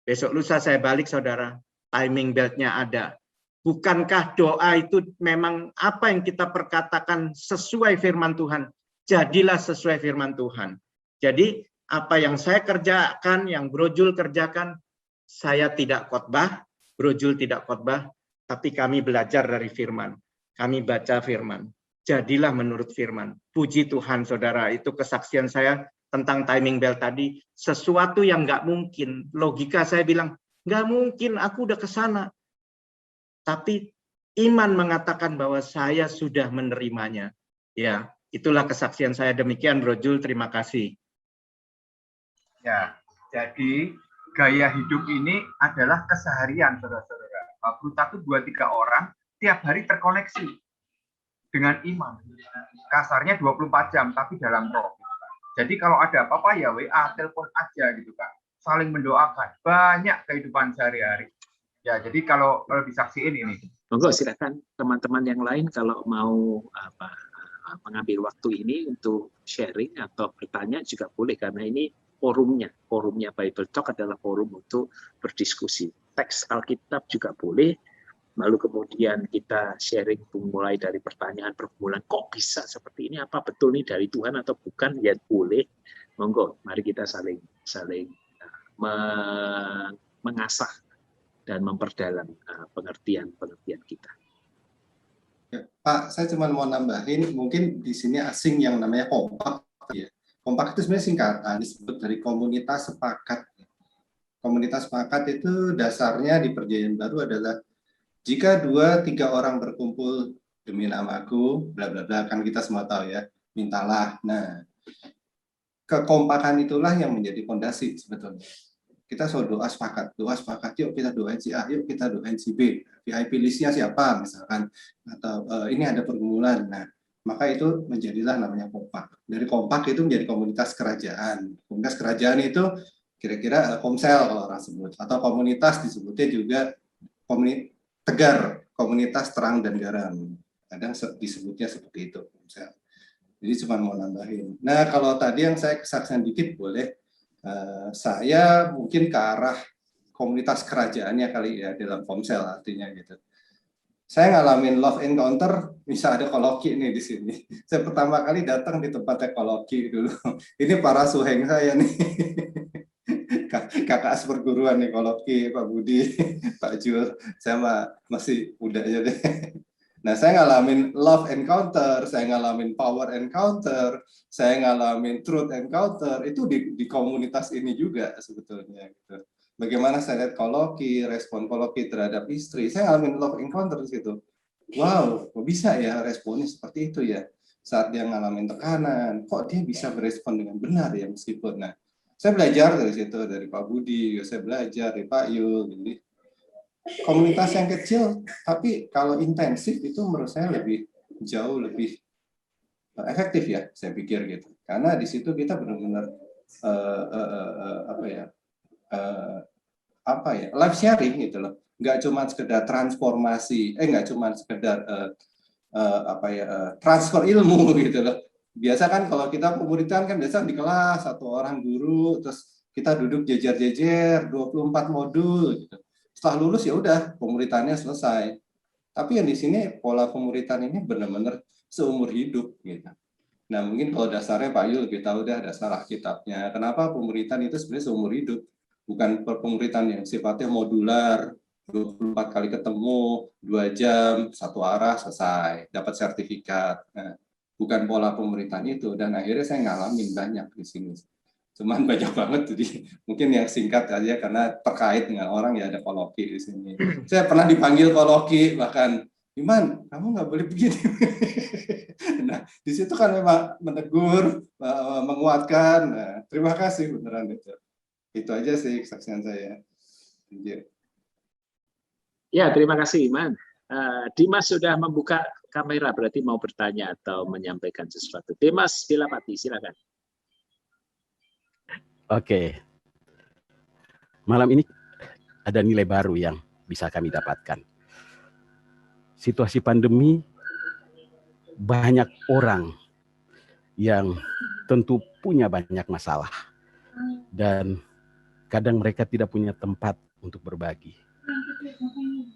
Besok lusa saya balik, saudara, timing beltnya ada. Bukankah doa itu memang apa yang kita perkatakan sesuai firman Tuhan? Jadilah sesuai firman Tuhan. Jadi, apa yang saya kerjakan, yang Bro Jul kerjakan, saya tidak khotbah, Bro Jul tidak khotbah, tapi kami belajar dari firman. Kami baca firman. Jadilah menurut firman. Puji Tuhan, saudara. Itu kesaksian saya tentang timing belt tadi. Sesuatu yang nggak mungkin. Logika saya bilang, nggak mungkin, aku udah ke sana. Tapi iman mengatakan bahwa saya sudah menerimanya. Ya, itulah kesaksian saya. Demikian, Bro Jul. Terima kasih. Ya, jadi gaya hidup ini adalah keseharian, saudara-saudara. Bruta itu 2-3 orang tiap hari terkoneksi dengan iman. Kasarnya 24 jam, tapi dalam roh. Jadi kalau ada apa-apa ya WA, telepon aja gitu kan. Saling mendoakan. Banyak kehidupan sehari-hari. Ya, jadi kalau disaksiin ini. Monggo silakan teman-teman yang lain kalau mau mengambil waktu ini untuk sharing atau bertanya juga boleh, karena ini forumnya Bible Talk adalah forum untuk berdiskusi. Teks Alkitab juga boleh, lalu kemudian kita sharing mulai dari pertanyaan pergumulan, kok bisa seperti ini, apa betul ini dari Tuhan atau bukan, ya boleh. Monggo, mari kita saling mengasah dan memperdalam pengertian kita. Ya, Pak, saya cuma mau nambahin, mungkin di sini asing yang namanya kompak ya. Kompak itu sebenarnya singkatan disebut dari komunitas sepakat. Komunitas sepakat itu dasarnya di Perjanjian Baru adalah jika 2-3 orang berkumpul demi namaku, bla bla bla, kan kita semua tahu ya, mintalah. Nah, kekompakan itulah yang menjadi fondasi sebetulnya. Kita selalu doa sepakat, yuk kita doain si A, yuk kita doain si B. VIP listnya siapa misalkan, atau ini ada pergumulan. Nah, maka itu menjadilah namanya kompak. Dari kompak itu menjadi komunitas kerajaan. Komunitas kerajaan itu kira-kira komsel kalau orang sebut, atau komunitas disebutnya juga tegar, komunitas terang dan garam. Kadang disebutnya seperti itu komsel. Jadi cuma mau nambahin. Nah, kalau tadi yang saya kesaksian dikit boleh, saya mungkin ke arah komunitas kerajaannya kali ya dalam komsel artinya gitu. Saya ngalamin love encounter, bisa ada koloki nih di sini. Saya pertama kali datang di tempatnya koloki dulu. Ini para suheng saya nih. Kakak seperguruan nih, koloki, Pak Budi, Pak Jul. Saya masih muda aja deh. Nah, saya ngalamin love encounter, saya ngalamin power encounter, saya ngalamin truth encounter, itu di komunitas ini juga sebetulnya gitu. Bagaimana saya lihat koloki, respon koloki terhadap istri, saya ngalamin love encounter di situ. Wow, kok bisa ya responnya seperti itu ya? Saat dia ngalamin tekanan, kok dia bisa berespon dengan benar ya meskipun. Nah, saya belajar dari situ, dari Pak Budi, saya belajar dari Pak Yul. Jadi komunitas yang kecil, tapi kalau intensif itu menurut saya jauh lebih efektif ya, saya pikir gitu. Karena di situ kita benar-benar life sharing gitu loh, nggak cuma sekedar transformasi, nggak cuma sekedar transfer ilmu gitu loh. Biasa kan kalau kita pemuritan kan biasa di kelas satu orang guru, terus kita duduk jejer-jejer 24 modul gitu. Setelah lulus ya udah pemuritannya selesai. Tapi yang di sini pola pemuritan ini benar-benar seumur hidup gitu. Nah, mungkin kalau dasarnya Pak Yul lebih tahu dah dasar Alkitabnya. Kenapa pemuritan itu sebenarnya seumur hidup? Bukan pemuritan yang sifatnya modular, 24 kali ketemu, 2 jam, satu arah, selesai, dapat sertifikat. Nah, bukan pola pemuritan itu, dan akhirnya saya ngalamin banyak di sini. Cuman banyak banget, jadi mungkin yang singkat aja karena terkait dengan orang ya ada koloki di sini. Saya pernah dipanggil koloki, bahkan, Iman, kamu nggak boleh begini. Nah, di situ kan memang menegur, menguatkan. Nah, terima kasih beneran itu. Itu aja sih kesaksian saya. Ya, terima kasih Iman. Dimas sudah membuka kamera, berarti mau bertanya atau menyampaikan sesuatu. Dimas Dilapati, silakan. Oke. Malam ini ada nilai baru yang bisa kami dapatkan. Situasi pandemi, banyak orang yang tentu punya banyak masalah. Dan kadang mereka tidak punya tempat untuk berbagi.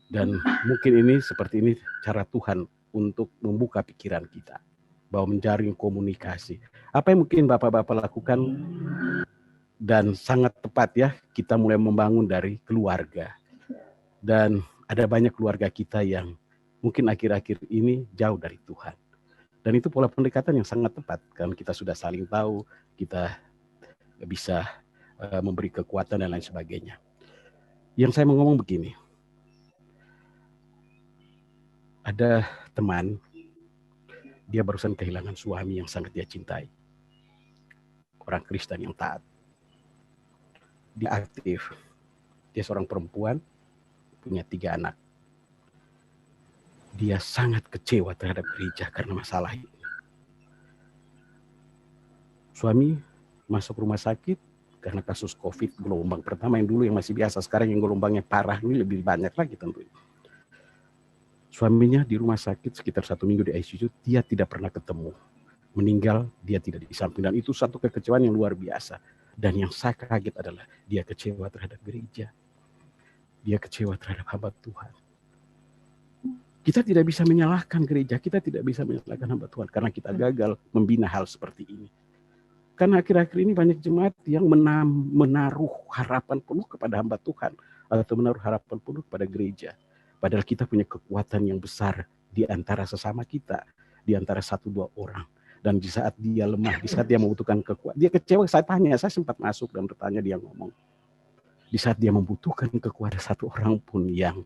Dan mungkin ini seperti ini cara Tuhan untuk membuka pikiran kita. Bahwa menjaring komunikasi. Apa yang mungkin Bapak-Bapak lakukan dan sangat tepat ya, kita mulai membangun dari keluarga. Dan ada banyak keluarga kita yang mungkin akhir-akhir ini jauh dari Tuhan. Dan itu pola pendekatan yang sangat tepat. Karena kita sudah saling tahu, kita bisa memberi kekuatan dan lain sebagainya. Yang saya mau ngomong begini. Ada teman, dia barusan kehilangan suami yang sangat dia cintai. Orang Kristen yang taat. Dia aktif. Dia seorang perempuan, punya 3 anak. Dia sangat kecewa terhadap gereja karena masalah ini. Suami masuk rumah sakit karena kasus COVID gelombang pertama, yang dulu yang masih biasa, sekarang yang gelombangnya parah ini lebih banyak lagi tentunya. Suaminya di rumah sakit sekitar 1 minggu di ICU, dia tidak pernah ketemu. Meninggal, dia tidak di samping, dan itu satu kekecewaan yang luar biasa. Dan yang saya kaget adalah dia kecewa terhadap gereja. Dia kecewa terhadap hamba Tuhan. Kita tidak bisa menyalahkan gereja, kita tidak bisa menyalahkan hamba Tuhan karena kita gagal membina hal seperti ini. Karena akhir-akhir ini banyak jemaat yang menaruh harapan penuh kepada hamba Tuhan atau menaruh harapan penuh kepada gereja. Padahal kita punya kekuatan yang besar di antara sesama kita, di antara 1-2 orang. Dan di saat dia lemah, di saat dia membutuhkan kekuatan, dia kecewa. Saya sempat masuk dan bertanya, dia ngomong. Di saat dia membutuhkan kekuatan 1 orang pun yang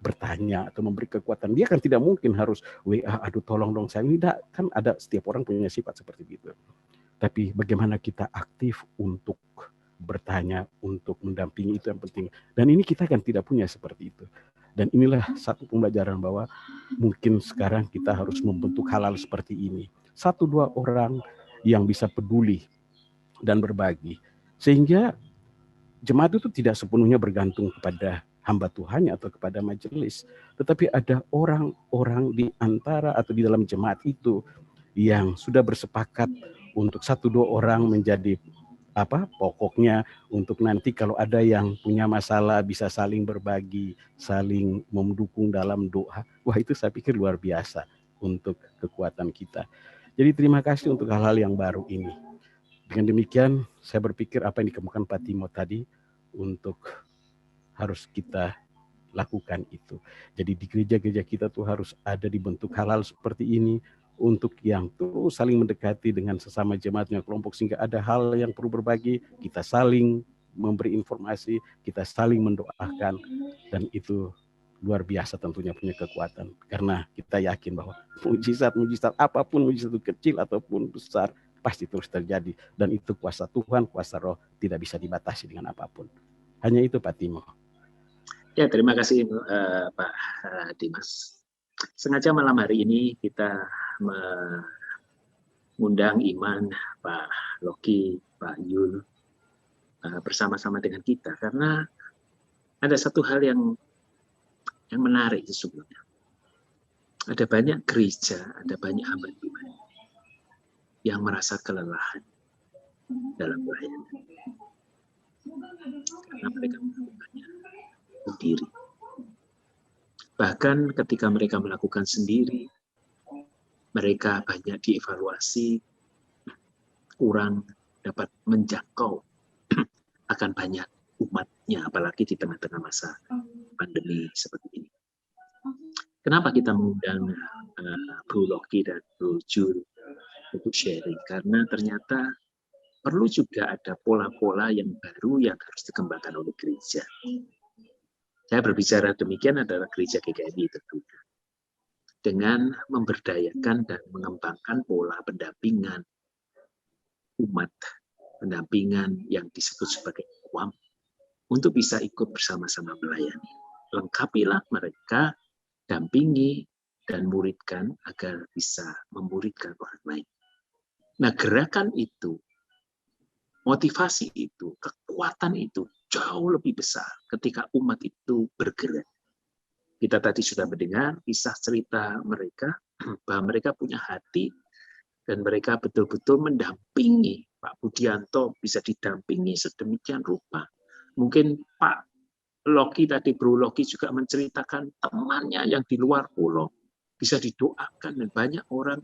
bertanya atau memberi kekuatan, dia kan tidak mungkin harus WA, aduh tolong dong saya. Tidak, kan ada, setiap orang punya sifat seperti itu. Tapi bagaimana kita aktif untuk bertanya, untuk mendampingi, itu yang penting. Dan ini kita kan tidak punya seperti itu. Dan inilah satu pembelajaran bahwa mungkin sekarang kita harus membentuk hal-hal seperti ini. 1-2 orang yang bisa peduli dan berbagi. Sehingga jemaat itu tidak sepenuhnya bergantung kepada hamba Tuhannya atau kepada majelis, tetapi ada orang-orang di antara atau di dalam jemaat itu yang sudah bersepakat untuk 1-2 orang menjadi pokoknya, untuk nanti kalau ada yang punya masalah bisa saling berbagi, saling mendukung dalam doa. Wah, itu saya pikir luar biasa untuk kekuatan kita. Jadi terima kasih untuk hal-hal yang baru ini. Dengan demikian saya berpikir apa yang dikemukakan Pak Timo tadi untuk harus kita lakukan itu. Jadi di gereja-gereja kita tuh harus ada dibentuk hal-hal seperti ini untuk yang terus saling mendekati dengan sesama jemaatnya kelompok, sehingga ada hal yang perlu berbagi, kita saling memberi informasi, kita saling mendoakan, dan itu luar biasa tentunya punya kekuatan. Karena kita yakin bahwa mujizat-mujizat apapun, mujizat itu kecil ataupun besar, pasti terus terjadi. Dan itu kuasa Tuhan, kuasa Roh, tidak bisa dibatasi dengan apapun. Hanya itu Pak Timo. Ya, terima kasih Pak Dimas. Sengaja malam hari ini kita mengundang Iman, Pak Loki, Pak Yul bersama-sama dengan kita karena ada satu hal yang menarik sesungguhnya. Ada banyak gereja, ada banyak hamba Tuhan yang merasa kelelahan dalam pelayanan karena mereka melakukannya sendiri. Bahkan ketika mereka melakukan sendiri, mereka banyak dievaluasi, kurang dapat menjangkau akan banyak umatnya, apalagi di tengah-tengah masa pandemi seperti ini. Kenapa kita mengundang Bro Loki dan Bro Jul untuk sharing? Karena ternyata perlu juga ada pola-pola yang baru yang harus dikembangkan oleh gereja. Saya berbicara demikian adalah gereja GKMI tentunya. Dengan memberdayakan dan mengembangkan pola pendampingan umat, pendampingan yang disebut sebagai QAM, untuk bisa ikut bersama-sama melayani. Lengkapilah mereka, dampingi, dan muridkan agar bisa memuridkan orang lain. Nah, gerakan itu, motivasi itu, kekuatan itu jauh lebih besar ketika umat itu bergerak. Kita tadi sudah mendengar kisah cerita mereka, bahwa mereka punya hati dan mereka betul-betul mendampingi. Pak Budianto bisa didampingi sedemikian rupa. Mungkin Pak Loki tadi, Bro Loki juga menceritakan temannya yang di luar pulau bisa didoakan dan banyak orang.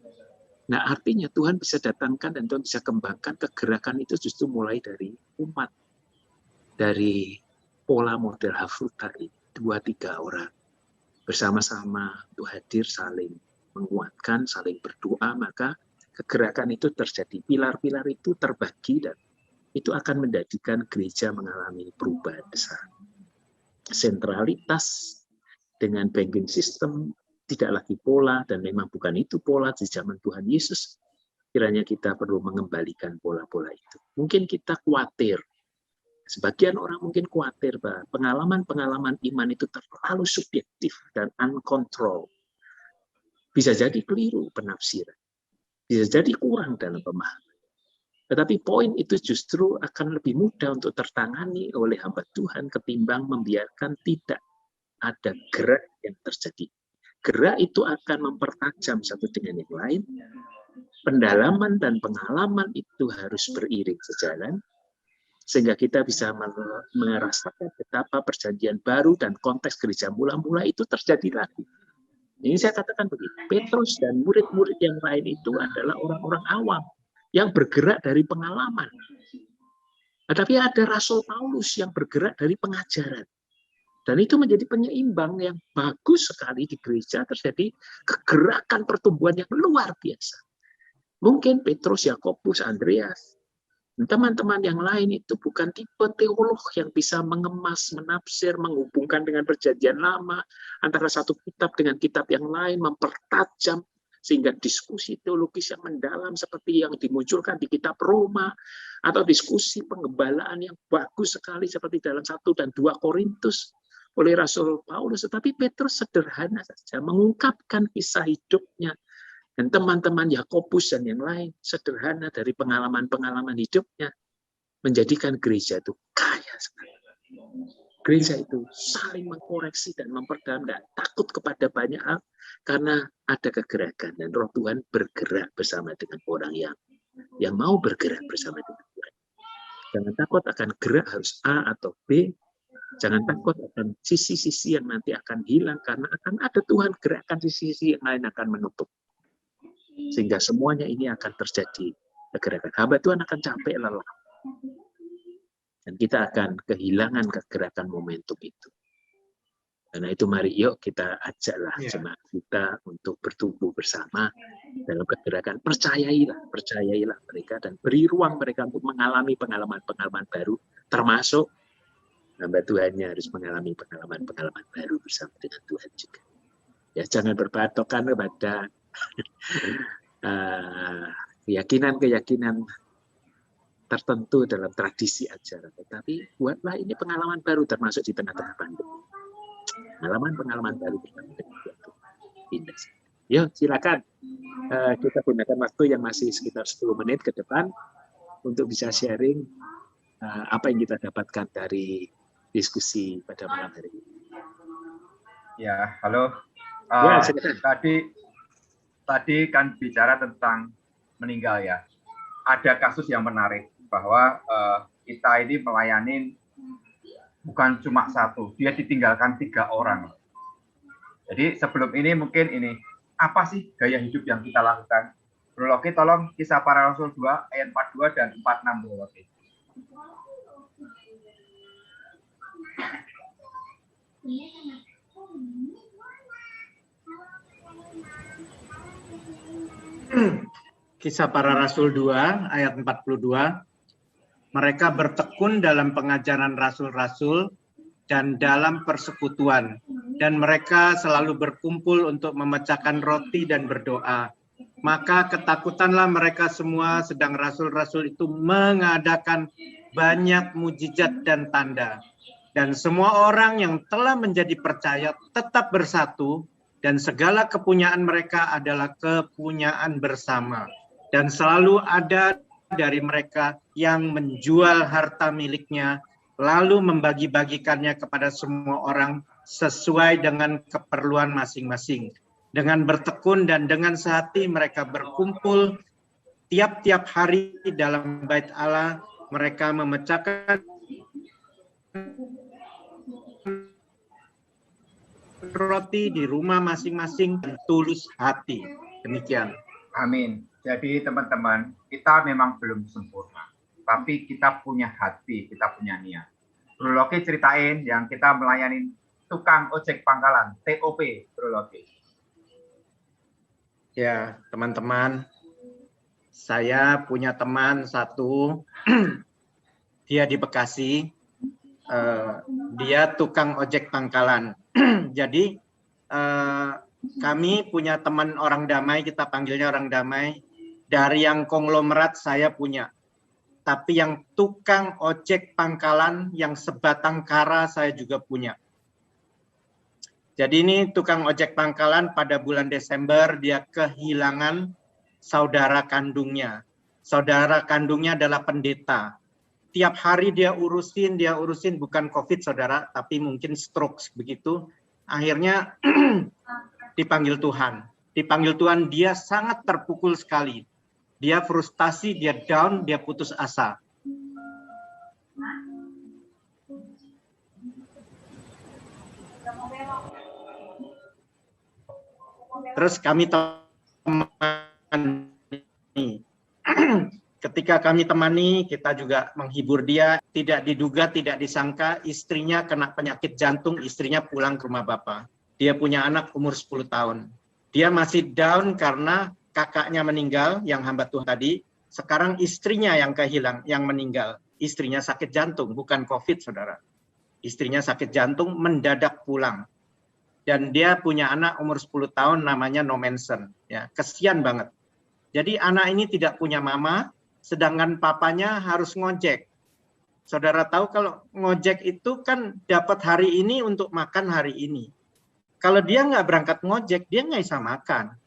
Nah, artinya Tuhan bisa datangkan dan Tuhan bisa kembangkan kegerakan itu justru mulai dari umat. Dari pola model Hafruta ini, 2-3 orang bersama-sama untuk hadir, saling menguatkan, saling berdoa, maka kegerakan itu terjadi. Pilar-pilar itu terbagi dan itu akan menjadikan gereja mengalami perubahan besar. Sentralitas dengan banking system tidak lagi pola, dan memang bukan itu pola di zaman Tuhan Yesus. Kiranya kita perlu mengembalikan pola-pola itu. Mungkin kita khawatir, sebagian orang mungkin khawatir bahwa pengalaman-pengalaman iman itu terlalu subjektif dan uncontrolled. Bisa jadi keliru penafsiran. Bisa jadi kurang dalam pemahaman. Tetapi poin itu justru akan lebih mudah untuk tertangani oleh hamba Tuhan ketimbang membiarkan tidak ada gerak yang terjadi. Gerak itu akan mempertajam satu dengan yang lain. Pendalaman dan pengalaman itu harus beriring sejalan, sehingga kita bisa merasakan betapa perjanjian baru dan konteks gereja mula-mula itu terjadi lagi. Ini saya katakan begini, Petrus dan murid-murid yang lain itu adalah orang-orang awam yang bergerak dari pengalaman. Tetapi ada Rasul Paulus yang bergerak dari pengajaran. Dan itu menjadi penyeimbang yang bagus sekali di gereja, terjadi kegerakan pertumbuhan yang luar biasa. Mungkin Petrus, Yakobus, Andreas, teman-teman yang lain itu bukan tipe teolog yang bisa mengemas, menafsir, menghubungkan dengan perjanjian lama, antara satu kitab dengan kitab yang lain, mempertajam, sehingga diskusi teologis yang mendalam seperti yang dimunculkan di kitab Roma, atau diskusi penggembalaan yang bagus sekali seperti dalam 1 dan 2 Korintus oleh Rasul Paulus. Tetapi Petrus sederhana saja mengungkapkan kisah hidupnya, dan teman-teman Yakobus dan yang lain sederhana dari pengalaman-pengalaman hidupnya. menjadikan gereja itu kaya sekali. Gereja itu saling mengkoreksi dan memperdalam dan takut kepada banyak hal karena ada kegerakan dan Roh Tuhan bergerak bersama dengan orang yang mau bergerak bersama dengan Tuhan. Jangan takut akan gerak harus A atau B. Jangan takut akan sisi-sisi yang nanti akan hilang karena akan ada Tuhan gerakkan sisi-sisi yang lain akan menutup. Sehingga semuanya ini akan terjadi kegerakan. Hamba Tuhan akan capek lelah. Dan kita akan kehilangan kegerakan momentum itu. Karena itu mari yuk kita ajaklah jemaat kita untuk bertumbuh bersama dalam kegerakan. Percayailah mereka dan beri ruang mereka untuk mengalami pengalaman-pengalaman baru, termasuk hamba Tuhannya harus mengalami pengalaman-pengalaman baru bersama dengan Tuhan juga. Ya, jangan berpatokan kepada keyakinan-keyakinan tertentu dalam tradisi ajaran, tetapi buatlah ini pengalaman baru termasuk di tengah-tengah pandemi. Pengalaman baru bersama dengan Tuhan. Yuk, silakan kita gunakan waktu yang masih sekitar 10 menit ke depan untuk bisa sharing apa yang kita dapatkan dari diskusi pada malam hari ini. Ya, halo. Tadi kan bicara tentang meninggal ya. Ada kasus yang menarik bahwa kita ini melayani bukan cuma satu, dia ditinggalkan 3 orang. Jadi sebelum ini mungkin ini, apa sih gaya hidup yang kita lakukan? Bro Loki, tolong Kisah Para Rasul 2 ayat 42 dan 46 Bro Loki. Kisah Para Rasul 2 ayat 42. Mereka bertekun dalam pengajaran rasul-rasul dan dalam persekutuan, dan mereka selalu berkumpul untuk memecahkan roti dan berdoa. Maka ketakutanlah mereka semua, sedang rasul-rasul itu mengadakan banyak mujizat dan tanda. Dan semua orang yang telah menjadi percaya tetap bersatu, dan segala kepunyaan mereka adalah kepunyaan bersama. Dan selalu ada dari mereka yang menjual harta miliknya, lalu membagi-bagikannya kepada semua orang sesuai dengan keperluan masing-masing. Dengan bertekun dan dengan sehati mereka berkumpul tiap-tiap hari dalam bait Allah, mereka memecahkan roti di rumah masing-masing dan tulus hati. Demikian. Amin. Jadi teman-teman, kita memang belum sempurna, tapi kita punya hati, kita punya niat. Bro Loki ceritain yang kita melayani tukang ojek pangkalan, TOP, Bro Loki. Ya, teman-teman, saya punya teman satu, dia di Bekasi, dia tukang ojek pangkalan. Jadi kami punya teman orang damai, kita panggilnya orang damai. Dari yang konglomerat saya punya, tapi yang tukang ojek pangkalan yang sebatang kara saya juga punya. Jadi ini tukang ojek pangkalan pada bulan Desember dia kehilangan saudara kandungnya. Saudara kandungnya adalah pendeta. Tiap hari dia urusin bukan COVID saudara, tapi mungkin stroke begitu. Akhirnya dipanggil Tuhan. Dipanggil Tuhan, dia sangat terpukul sekali. Dia frustasi, dia down, dia putus asa. Terus kami temani. Ketika kami temani, kita juga menghibur dia. Tidak diduga, tidak disangka, istrinya kena penyakit jantung, istrinya pulang ke rumah bapak. Dia punya anak umur 10 tahun. Dia masih down karena kakaknya meninggal, yang hamba Tuhan tadi. Sekarang istrinya yang meninggal. Istrinya sakit jantung, bukan COVID, saudara. Istrinya sakit jantung, mendadak pulang. Dan dia punya anak umur 10 tahun, namanya Nomensen. Ya, kesian banget. Jadi anak ini tidak punya mama, sedangkan papanya harus ngojek. Saudara tahu kalau ngojek itu kan dapat hari ini untuk makan hari ini. Kalau dia nggak berangkat ngojek, dia nggak bisa makan.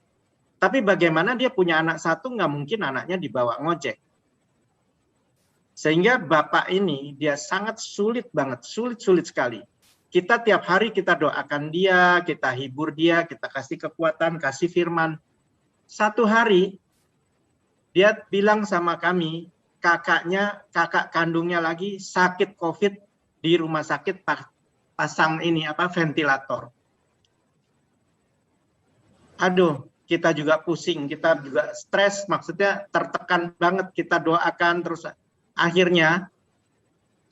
Tapi bagaimana dia punya anak satu, nggak mungkin anaknya dibawa ngojek. Sehingga Bapak ini dia sangat sulit banget, sulit sekali. Kita tiap hari kita doakan dia, kita hibur dia, kita kasih kekuatan, kasih firman. Satu hari dia bilang sama kami, kakak kandungnya lagi sakit COVID di rumah sakit, pasang ventilator. Aduh, kita juga pusing, kita juga stres, maksudnya tertekan banget, kita doakan terus. Akhirnya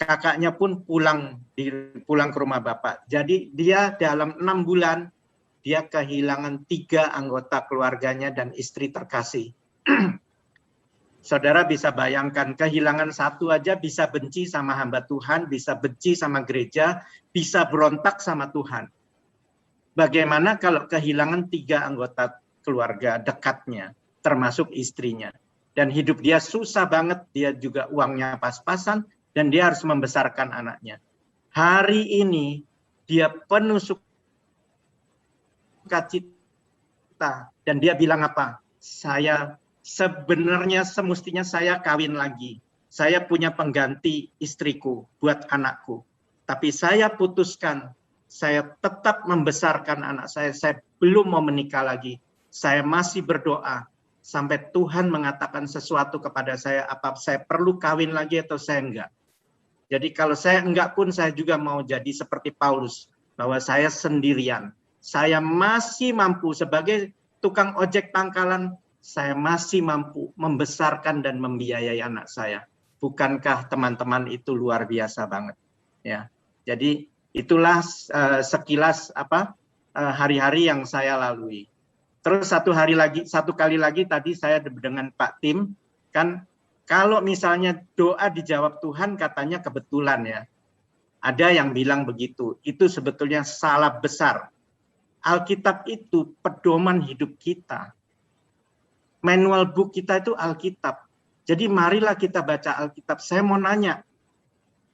kakaknya pun pulang ke rumah Bapak. Jadi dia dalam 6 bulan dia kehilangan 3 anggota keluarganya dan istri terkasih. Saudara bisa bayangkan, kehilangan satu aja bisa benci sama hamba Tuhan, bisa benci sama gereja, bisa berontak sama Tuhan. Bagaimana kalau kehilangan 3 anggota keluarga dekatnya, termasuk istrinya. Dan hidup dia susah banget, dia juga uangnya pas-pasan, dan dia harus membesarkan anaknya. Hari ini dia penuh sukacita, dan dia bilang apa? Semestinya saya kawin lagi. Saya punya pengganti istriku buat anakku. Tapi saya putuskan, saya tetap membesarkan anak saya belum mau menikah lagi. Saya masih berdoa sampai Tuhan mengatakan sesuatu kepada saya, apa saya perlu kawin lagi atau saya enggak. Jadi kalau saya enggak pun saya juga mau jadi seperti Paulus, bahwa saya sendirian. Saya masih mampu sebagai tukang ojek pangkalan, saya masih mampu membesarkan dan membiayai anak saya. Bukankah teman-teman itu luar biasa banget? Ya. Jadi itulah sekilas hari-hari yang saya lalui. Terus satu kali lagi tadi saya dengan Pak Tim, kan kalau misalnya doa dijawab Tuhan katanya kebetulan ya. Ada yang bilang begitu, itu sebetulnya salah besar. Alkitab itu pedoman hidup kita. Manual book kita itu Alkitab. Jadi marilah kita baca Alkitab. Saya mau nanya,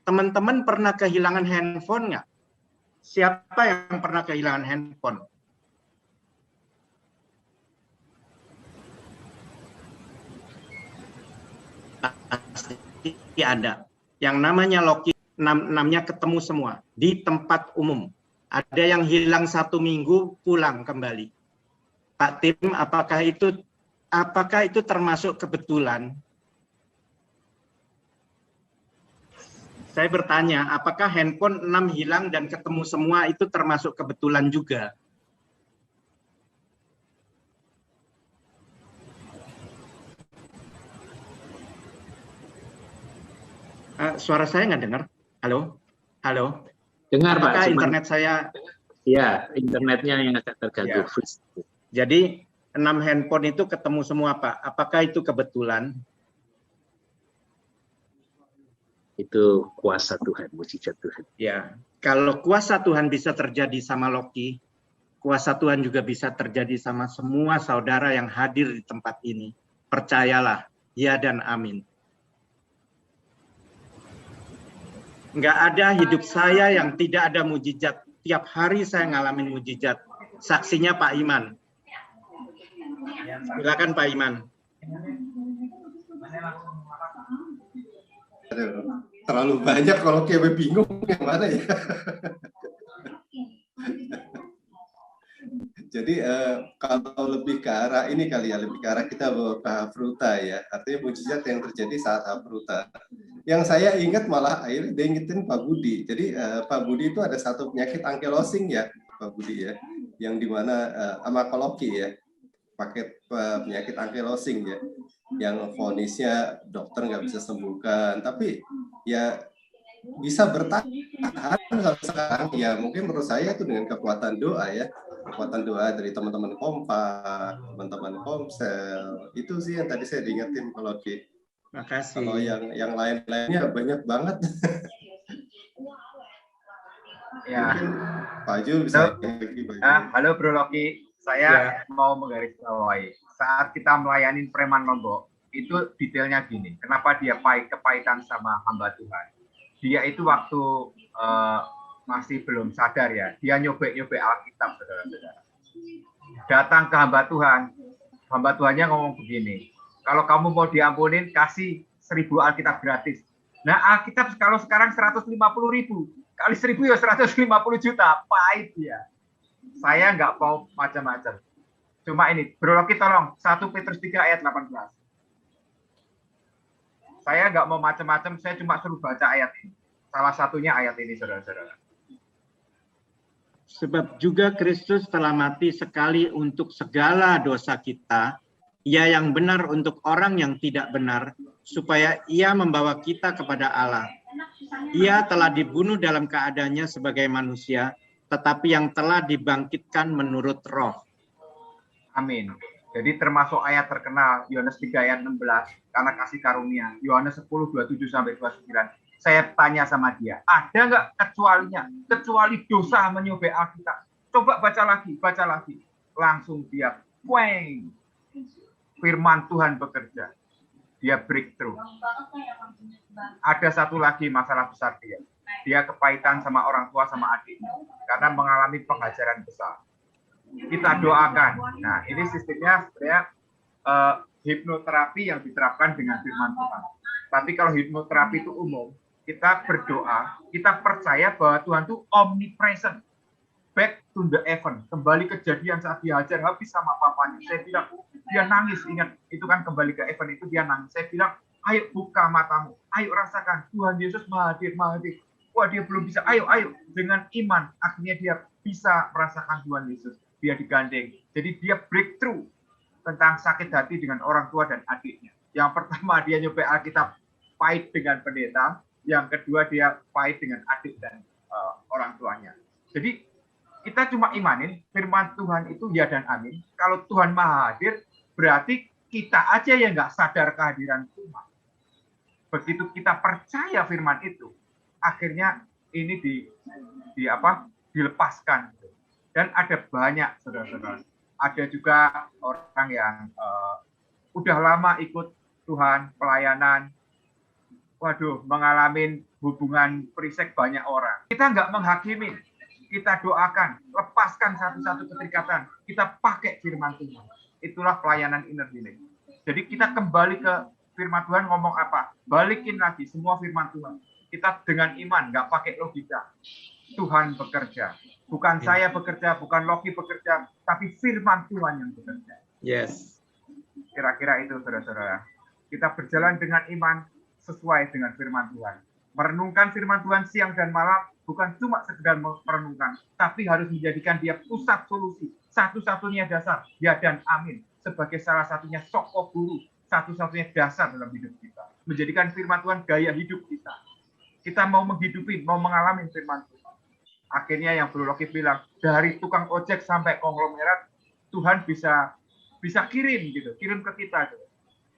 teman-teman pernah kehilangan handphone nggak? Siapa yang pernah kehilangan handphone? Pasti ada. Yang namanya Loki, namanya ketemu semua di tempat umum. Ada yang hilang 1 minggu pulang kembali. Pak Tim, apakah itu termasuk kebetulan? Saya bertanya, apakah handphone 6 hilang dan ketemu semua itu termasuk kebetulan juga? Suara saya nggak dengar? Halo? Halo? Dengar, Pak. Apakah internet saya? Ya, internetnya yang agak terganggu. Ya. Jadi 6 handphone itu ketemu semua, Pak. Apakah itu kebetulan? Itu kuasa Tuhan, mujizat Tuhan. Ya, kalau kuasa Tuhan bisa terjadi sama Loki, kuasa Tuhan juga bisa terjadi sama semua saudara yang hadir di tempat ini. Percayalah, ya dan amin. Nggak ada hidup saya yang tidak ada mujizat. Tiap hari saya ngalamin mujizat. Saksinya Pak Iman. Silakan Pak Iman. Terlalu banyak kalau kayak bingung yang mana ya. Jadi kalau lebih ke arah ini kali ya, lebih ke arah kita Hafruta ya. Artinya mujizat yang terjadi saat Hafruta. Yang saya ingat malah akhirnya dia ingetin Pak Budi. Jadi Pak Budi itu ada satu penyakit ankylosing ya, Pak Budi ya, yang dimana amakoloki ya, pakai penyakit ankylosing ya, yang vonisnya dokter nggak bisa sembuhkan, tapi ya bisa bertahan sampai sekarang ya. Mungkin menurut saya itu dengan kekuatan doa ya, kekuatan doa dari teman-teman Kompak, teman-teman Komsel, itu sih yang tadi saya diingetin kalau di. Makasih. Kalau yang lain-lainnya banyak banget. Ya. Mungkin Pak Jul bisa. Halo Bro Loki, saya mau menggarisbawahi saat kita melayani preman Lombok itu detailnya gini. Kenapa dia kepahitan sama hamba Tuhan? Dia itu waktu masih belum sadar ya, dia nyobek-nyobek Alkitab, saudara-saudara. Datang ke hamba Tuhannya ngomong begini. Kalau kamu mau diampunin, kasih 1000 Alkitab gratis. Nah, Alkitab kalau sekarang 150.000 kali 1.000 ya 150 juta, pahit ya. Saya nggak mau macam-macam. Cuma ini, Bro Loki tolong 1 Petrus 3 ayat 18. Saya nggak mau macam-macam, saya cuma suruh baca ayat ini. Salah satunya ayat ini, saudara-saudara. Sebab juga Kristus telah mati sekali untuk segala dosa kita, Ia yang benar untuk orang yang tidak benar, supaya Ia membawa kita kepada Allah. Ia telah dibunuh dalam keadaannya sebagai manusia, tetapi yang telah dibangkitkan menurut roh. Amin. Jadi termasuk ayat terkenal, Yohanes 3 ayat 16, karena kasih karunia. Yohanes 10, 27-29. Saya tanya sama dia, ada nggak kecualinya? Kecuali dosa menyobek Alkitab. Coba baca lagi. Langsung dia, weng. Firman Tuhan bekerja. Dia breakthrough. Ada satu lagi masalah besar dia. Dia kepahitan sama orang tua, sama adiknya. Karena mengalami pengajaran besar. Kita doakan. Nah, ini sistemnya sebenarnya hipnoterapi yang diterapkan dengan firman Tuhan. Tapi kalau hipnoterapi itu umum, kita berdoa, kita percaya bahwa Tuhan itu omnipresent. Back to the heaven, kembali kejadian saat dihajar habis sama papanya. Saya bilang, dia nangis, ingat, itu kan kembali ke heaven itu dia nangis. Saya bilang, ayo buka matamu, ayo rasakan, Tuhan Yesus hadir. Wah, dia belum bisa, ayo, dengan iman, akhirnya dia bisa merasakan Tuhan Yesus. Dia digandeng, jadi dia breakthrough tentang sakit hati dengan orang tua dan adiknya. Yang pertama, dia nyobek Alkitab, pahit dengan pendeta. Yang kedua, dia pahit dengan adik dan orang tuanya. Jadi, kita cuma imanin firman Tuhan itu ya dan amin. Kalau Tuhan Maha Hadir, berarti kita aja yang nggak sadar kehadiran Tuhan. Begitu kita percaya firman itu, akhirnya ini dilepaskan. Dan ada banyak saudara-saudara. Ada juga orang yang udah lama ikut Tuhan, pelayanan, mengalami hubungan perisek banyak orang. Kita nggak menghakimi. Kita doakan, lepaskan satu-satu keterikatan, kita pakai firman Tuhan. Itulah pelayanan inner healing. Jadi kita kembali ke firman Tuhan ngomong apa? Balikin lagi semua firman Tuhan. Kita dengan iman, nggak pakai logika. Tuhan bekerja. Bukan saya bekerja, bukan Loki bekerja, tapi firman Tuhan yang bekerja. Yes. Kira-kira itu, saudara-saudara. Kita berjalan dengan iman sesuai dengan firman Tuhan. Merenungkan firman Tuhan siang dan malam, bukan cuma sekedar merenungkan, tapi harus menjadikan dia pusat solusi, satu-satunya dasar, ya dan amin, sebagai salah satunya sokok guru, satu-satunya dasar dalam hidup kita. Menjadikan firman Tuhan gaya hidup kita. Kita mau menghidupi, mau mengalami firman Tuhan. Akhirnya yang Bro Loki bilang, dari tukang ojek sampai konglomerat, Tuhan bisa kirim ke kita.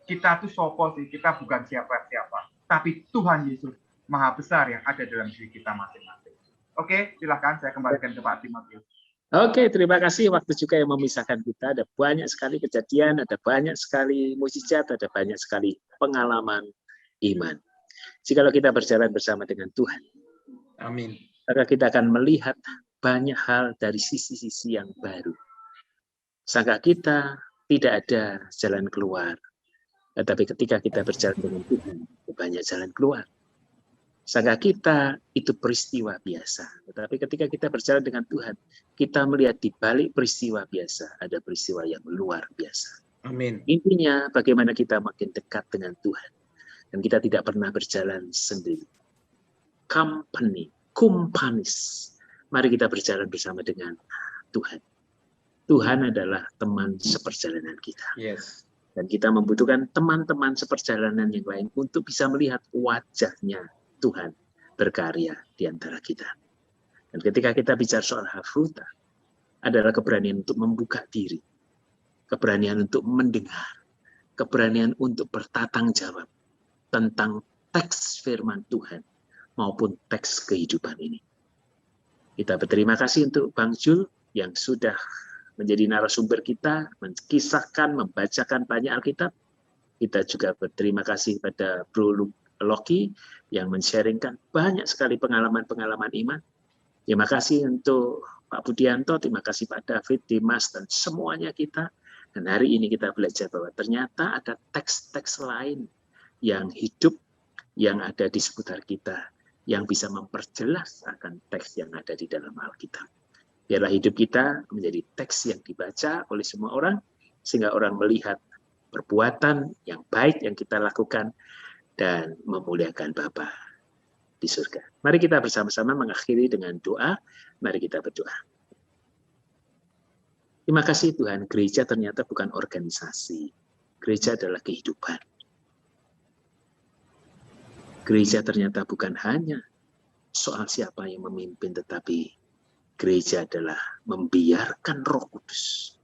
Kita tuh sopo sih, kita bukan siapa-siapa, tapi Tuhan Yesus Maha Besar yang ada dalam diri kita masing-masing. Oke, silakan saya kembalikan ke Pak Timotius. Oke, terima kasih. Waktu juga yang memisahkan kita. Ada banyak sekali kejadian, ada banyak sekali mukjizat, ada banyak sekali pengalaman iman. Jikalau kita berjalan bersama dengan Tuhan, Amin. maka kita akan melihat banyak hal dari sisi-sisi yang baru. Sangka kita tidak ada jalan keluar. Tetapi ketika kita berjalan dengan Tuhan, banyak jalan keluar. Sangka kita itu peristiwa biasa. Tetapi ketika kita berjalan dengan Tuhan, kita melihat di balik peristiwa biasa, ada peristiwa yang luar biasa. Amin. Intinya bagaimana kita makin dekat dengan Tuhan. Dan kita tidak pernah berjalan sendiri. Kumpanis. Mari kita berjalan bersama dengan Tuhan. Tuhan adalah teman seperjalanan kita. Yes. Dan kita membutuhkan teman-teman seperjalanan yang lain untuk bisa melihat wajahnya Tuhan berkarya di antara kita. Dan ketika kita bicara soal hafruta, adalah keberanian untuk membuka diri, keberanian untuk mendengar, keberanian untuk bertatang jawab tentang teks firman Tuhan maupun teks kehidupan ini. Kita berterima kasih untuk Bang Jul yang sudah menjadi narasumber kita, mengisahkan, membacakan banyak Alkitab. Kita juga berterima kasih pada Bro Loki yang men-sharingkan banyak sekali pengalaman-pengalaman iman. Terima kasih untuk Pak Budianto, terima kasih Pak David, Dimas, dan semuanya kita. Dan hari ini kita belajar bahwa ternyata ada teks-teks lain yang hidup yang ada di seputar kita, yang bisa memperjelas akan teks yang ada di dalam Alkitab. Biarlah hidup kita menjadi teks yang dibaca oleh semua orang, sehingga orang melihat perbuatan yang baik yang kita lakukan dan memuliakan Bapa di surga. Mari kita bersama-sama mengakhiri dengan doa. Mari kita berdoa. Terima kasih Tuhan, gereja ternyata bukan organisasi. Gereja adalah kehidupan. Gereja ternyata bukan hanya soal siapa yang memimpin, tetapi gereja adalah membiarkan Roh Kudus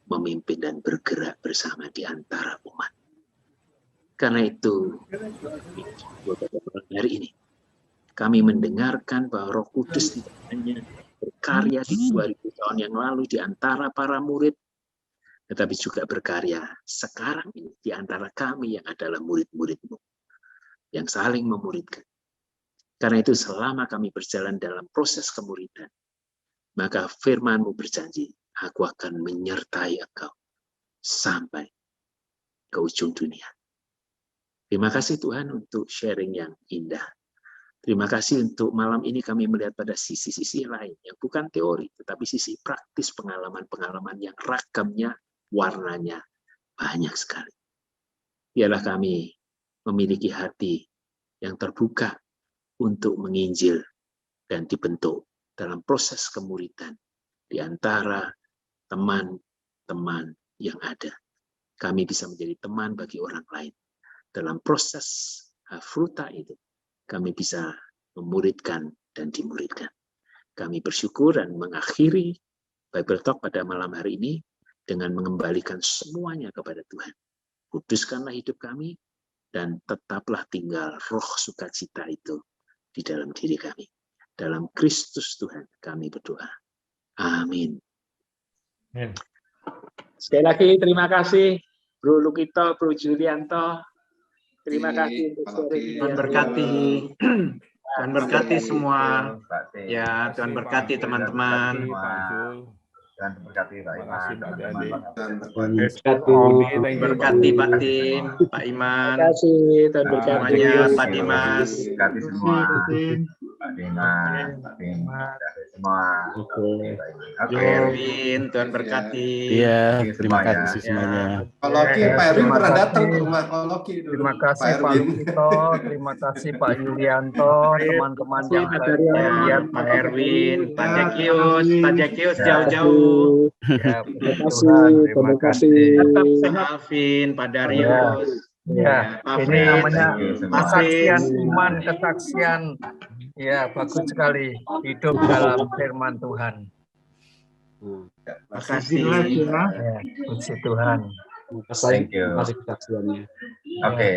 memimpin dan bergerak bersama di antara umat. Karena itu, hari ini kami mendengarkan bahwa Roh Kudus tidak hanya berkarya di 2000 tahun yang lalu di antara para murid, tetapi juga berkarya sekarang ini di antara kami yang adalah murid-murid-Mu, yang saling memuridkan. Karena itu selama kami berjalan dalam proses kemuridan, maka firman-Mu berjanji, aku akan menyertai engkau sampai ke ujung dunia. Terima kasih Tuhan untuk sharing yang indah. Terima kasih untuk malam ini kami melihat pada sisi-sisi lain yang bukan teori, tetapi sisi praktis pengalaman-pengalaman yang ragamnya, warnanya banyak sekali. Biarlah kami memiliki hati yang terbuka untuk menginjil dan dibentuk dalam proses kemuridan di antara teman-teman yang ada. Kami bisa menjadi teman bagi orang lain. Dalam proses fruta itu, kami bisa memuridkan dan dimuridkan. Kami bersyukur dan mengakhiri Bible Talk pada malam hari ini dengan mengembalikan semuanya kepada Tuhan. Kuduskanlah hidup kami dan tetaplah tinggal roh sukacita itu di dalam diri kami. Dalam Kristus Tuhan kami berdoa. Amin. Sekali lagi terima kasih Bro Lukito, Bro Julianto. Terima kasih untuk sharing. Tuhan berkati. Tuhan berkati semua. Ya, Tuhan berkati teman-teman. Tuhan berkati Pak Iman. Berkati Pak Tim, Pak Iman. Terima kasih, Tuhan berkati. Semuanya, Pak Dimas. Berkati semua. Pak Dimas, Pak Tim, semua. Pak Erwin, Tuhan berkati. Iya, terima kasih semuanya. Pak Loki, Pak Erwin pernah datang ke rumah Pak Loki dulu. Terima kasih Pak Lukito, terima kasih Pak Yulianto, teman-teman yang lihat Pak Erwin, Pak Jekius jauh-jauh. Ya, terima kasih. Pak Alvin, Pak Darius. Ya, ini namanya kesaksian iman, kesaksian. Ya, bagus sekali hidup dalam firman Tuhan. Terima kasih. Ya, puji Tuhan. Thank you. Terima kasih kesaksiannya. Oke.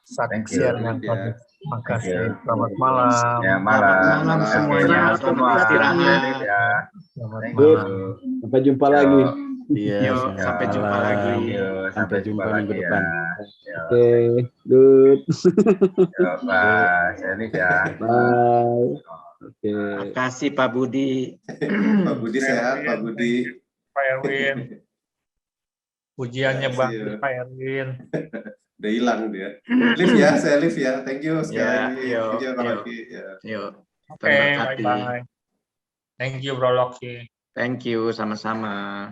Saksian yang bagus. Terima kasih. Selamat malam. Ya, malam semuanya. Selamat istirahat. Selamat Good. malam. Sampai jumpa lagi. Iya, Sampai jumpa lagi. Sampai jumpa minggu depan. Oke, good. Pak Senik ya. Bye. Oke. Terima kasih Pak Budi. Pak Budi sehat, Pak Budi. Pak Erwin. Pujiannya bagus Pak Erwin. Udah hilang dia. Live ya, saya live ya. Thank you sekali lagi. Yuk. Thank you, Pak Loki. Yuk. Oke, bye-bye. Thank you, Bro Loki. Thank you, sama-sama.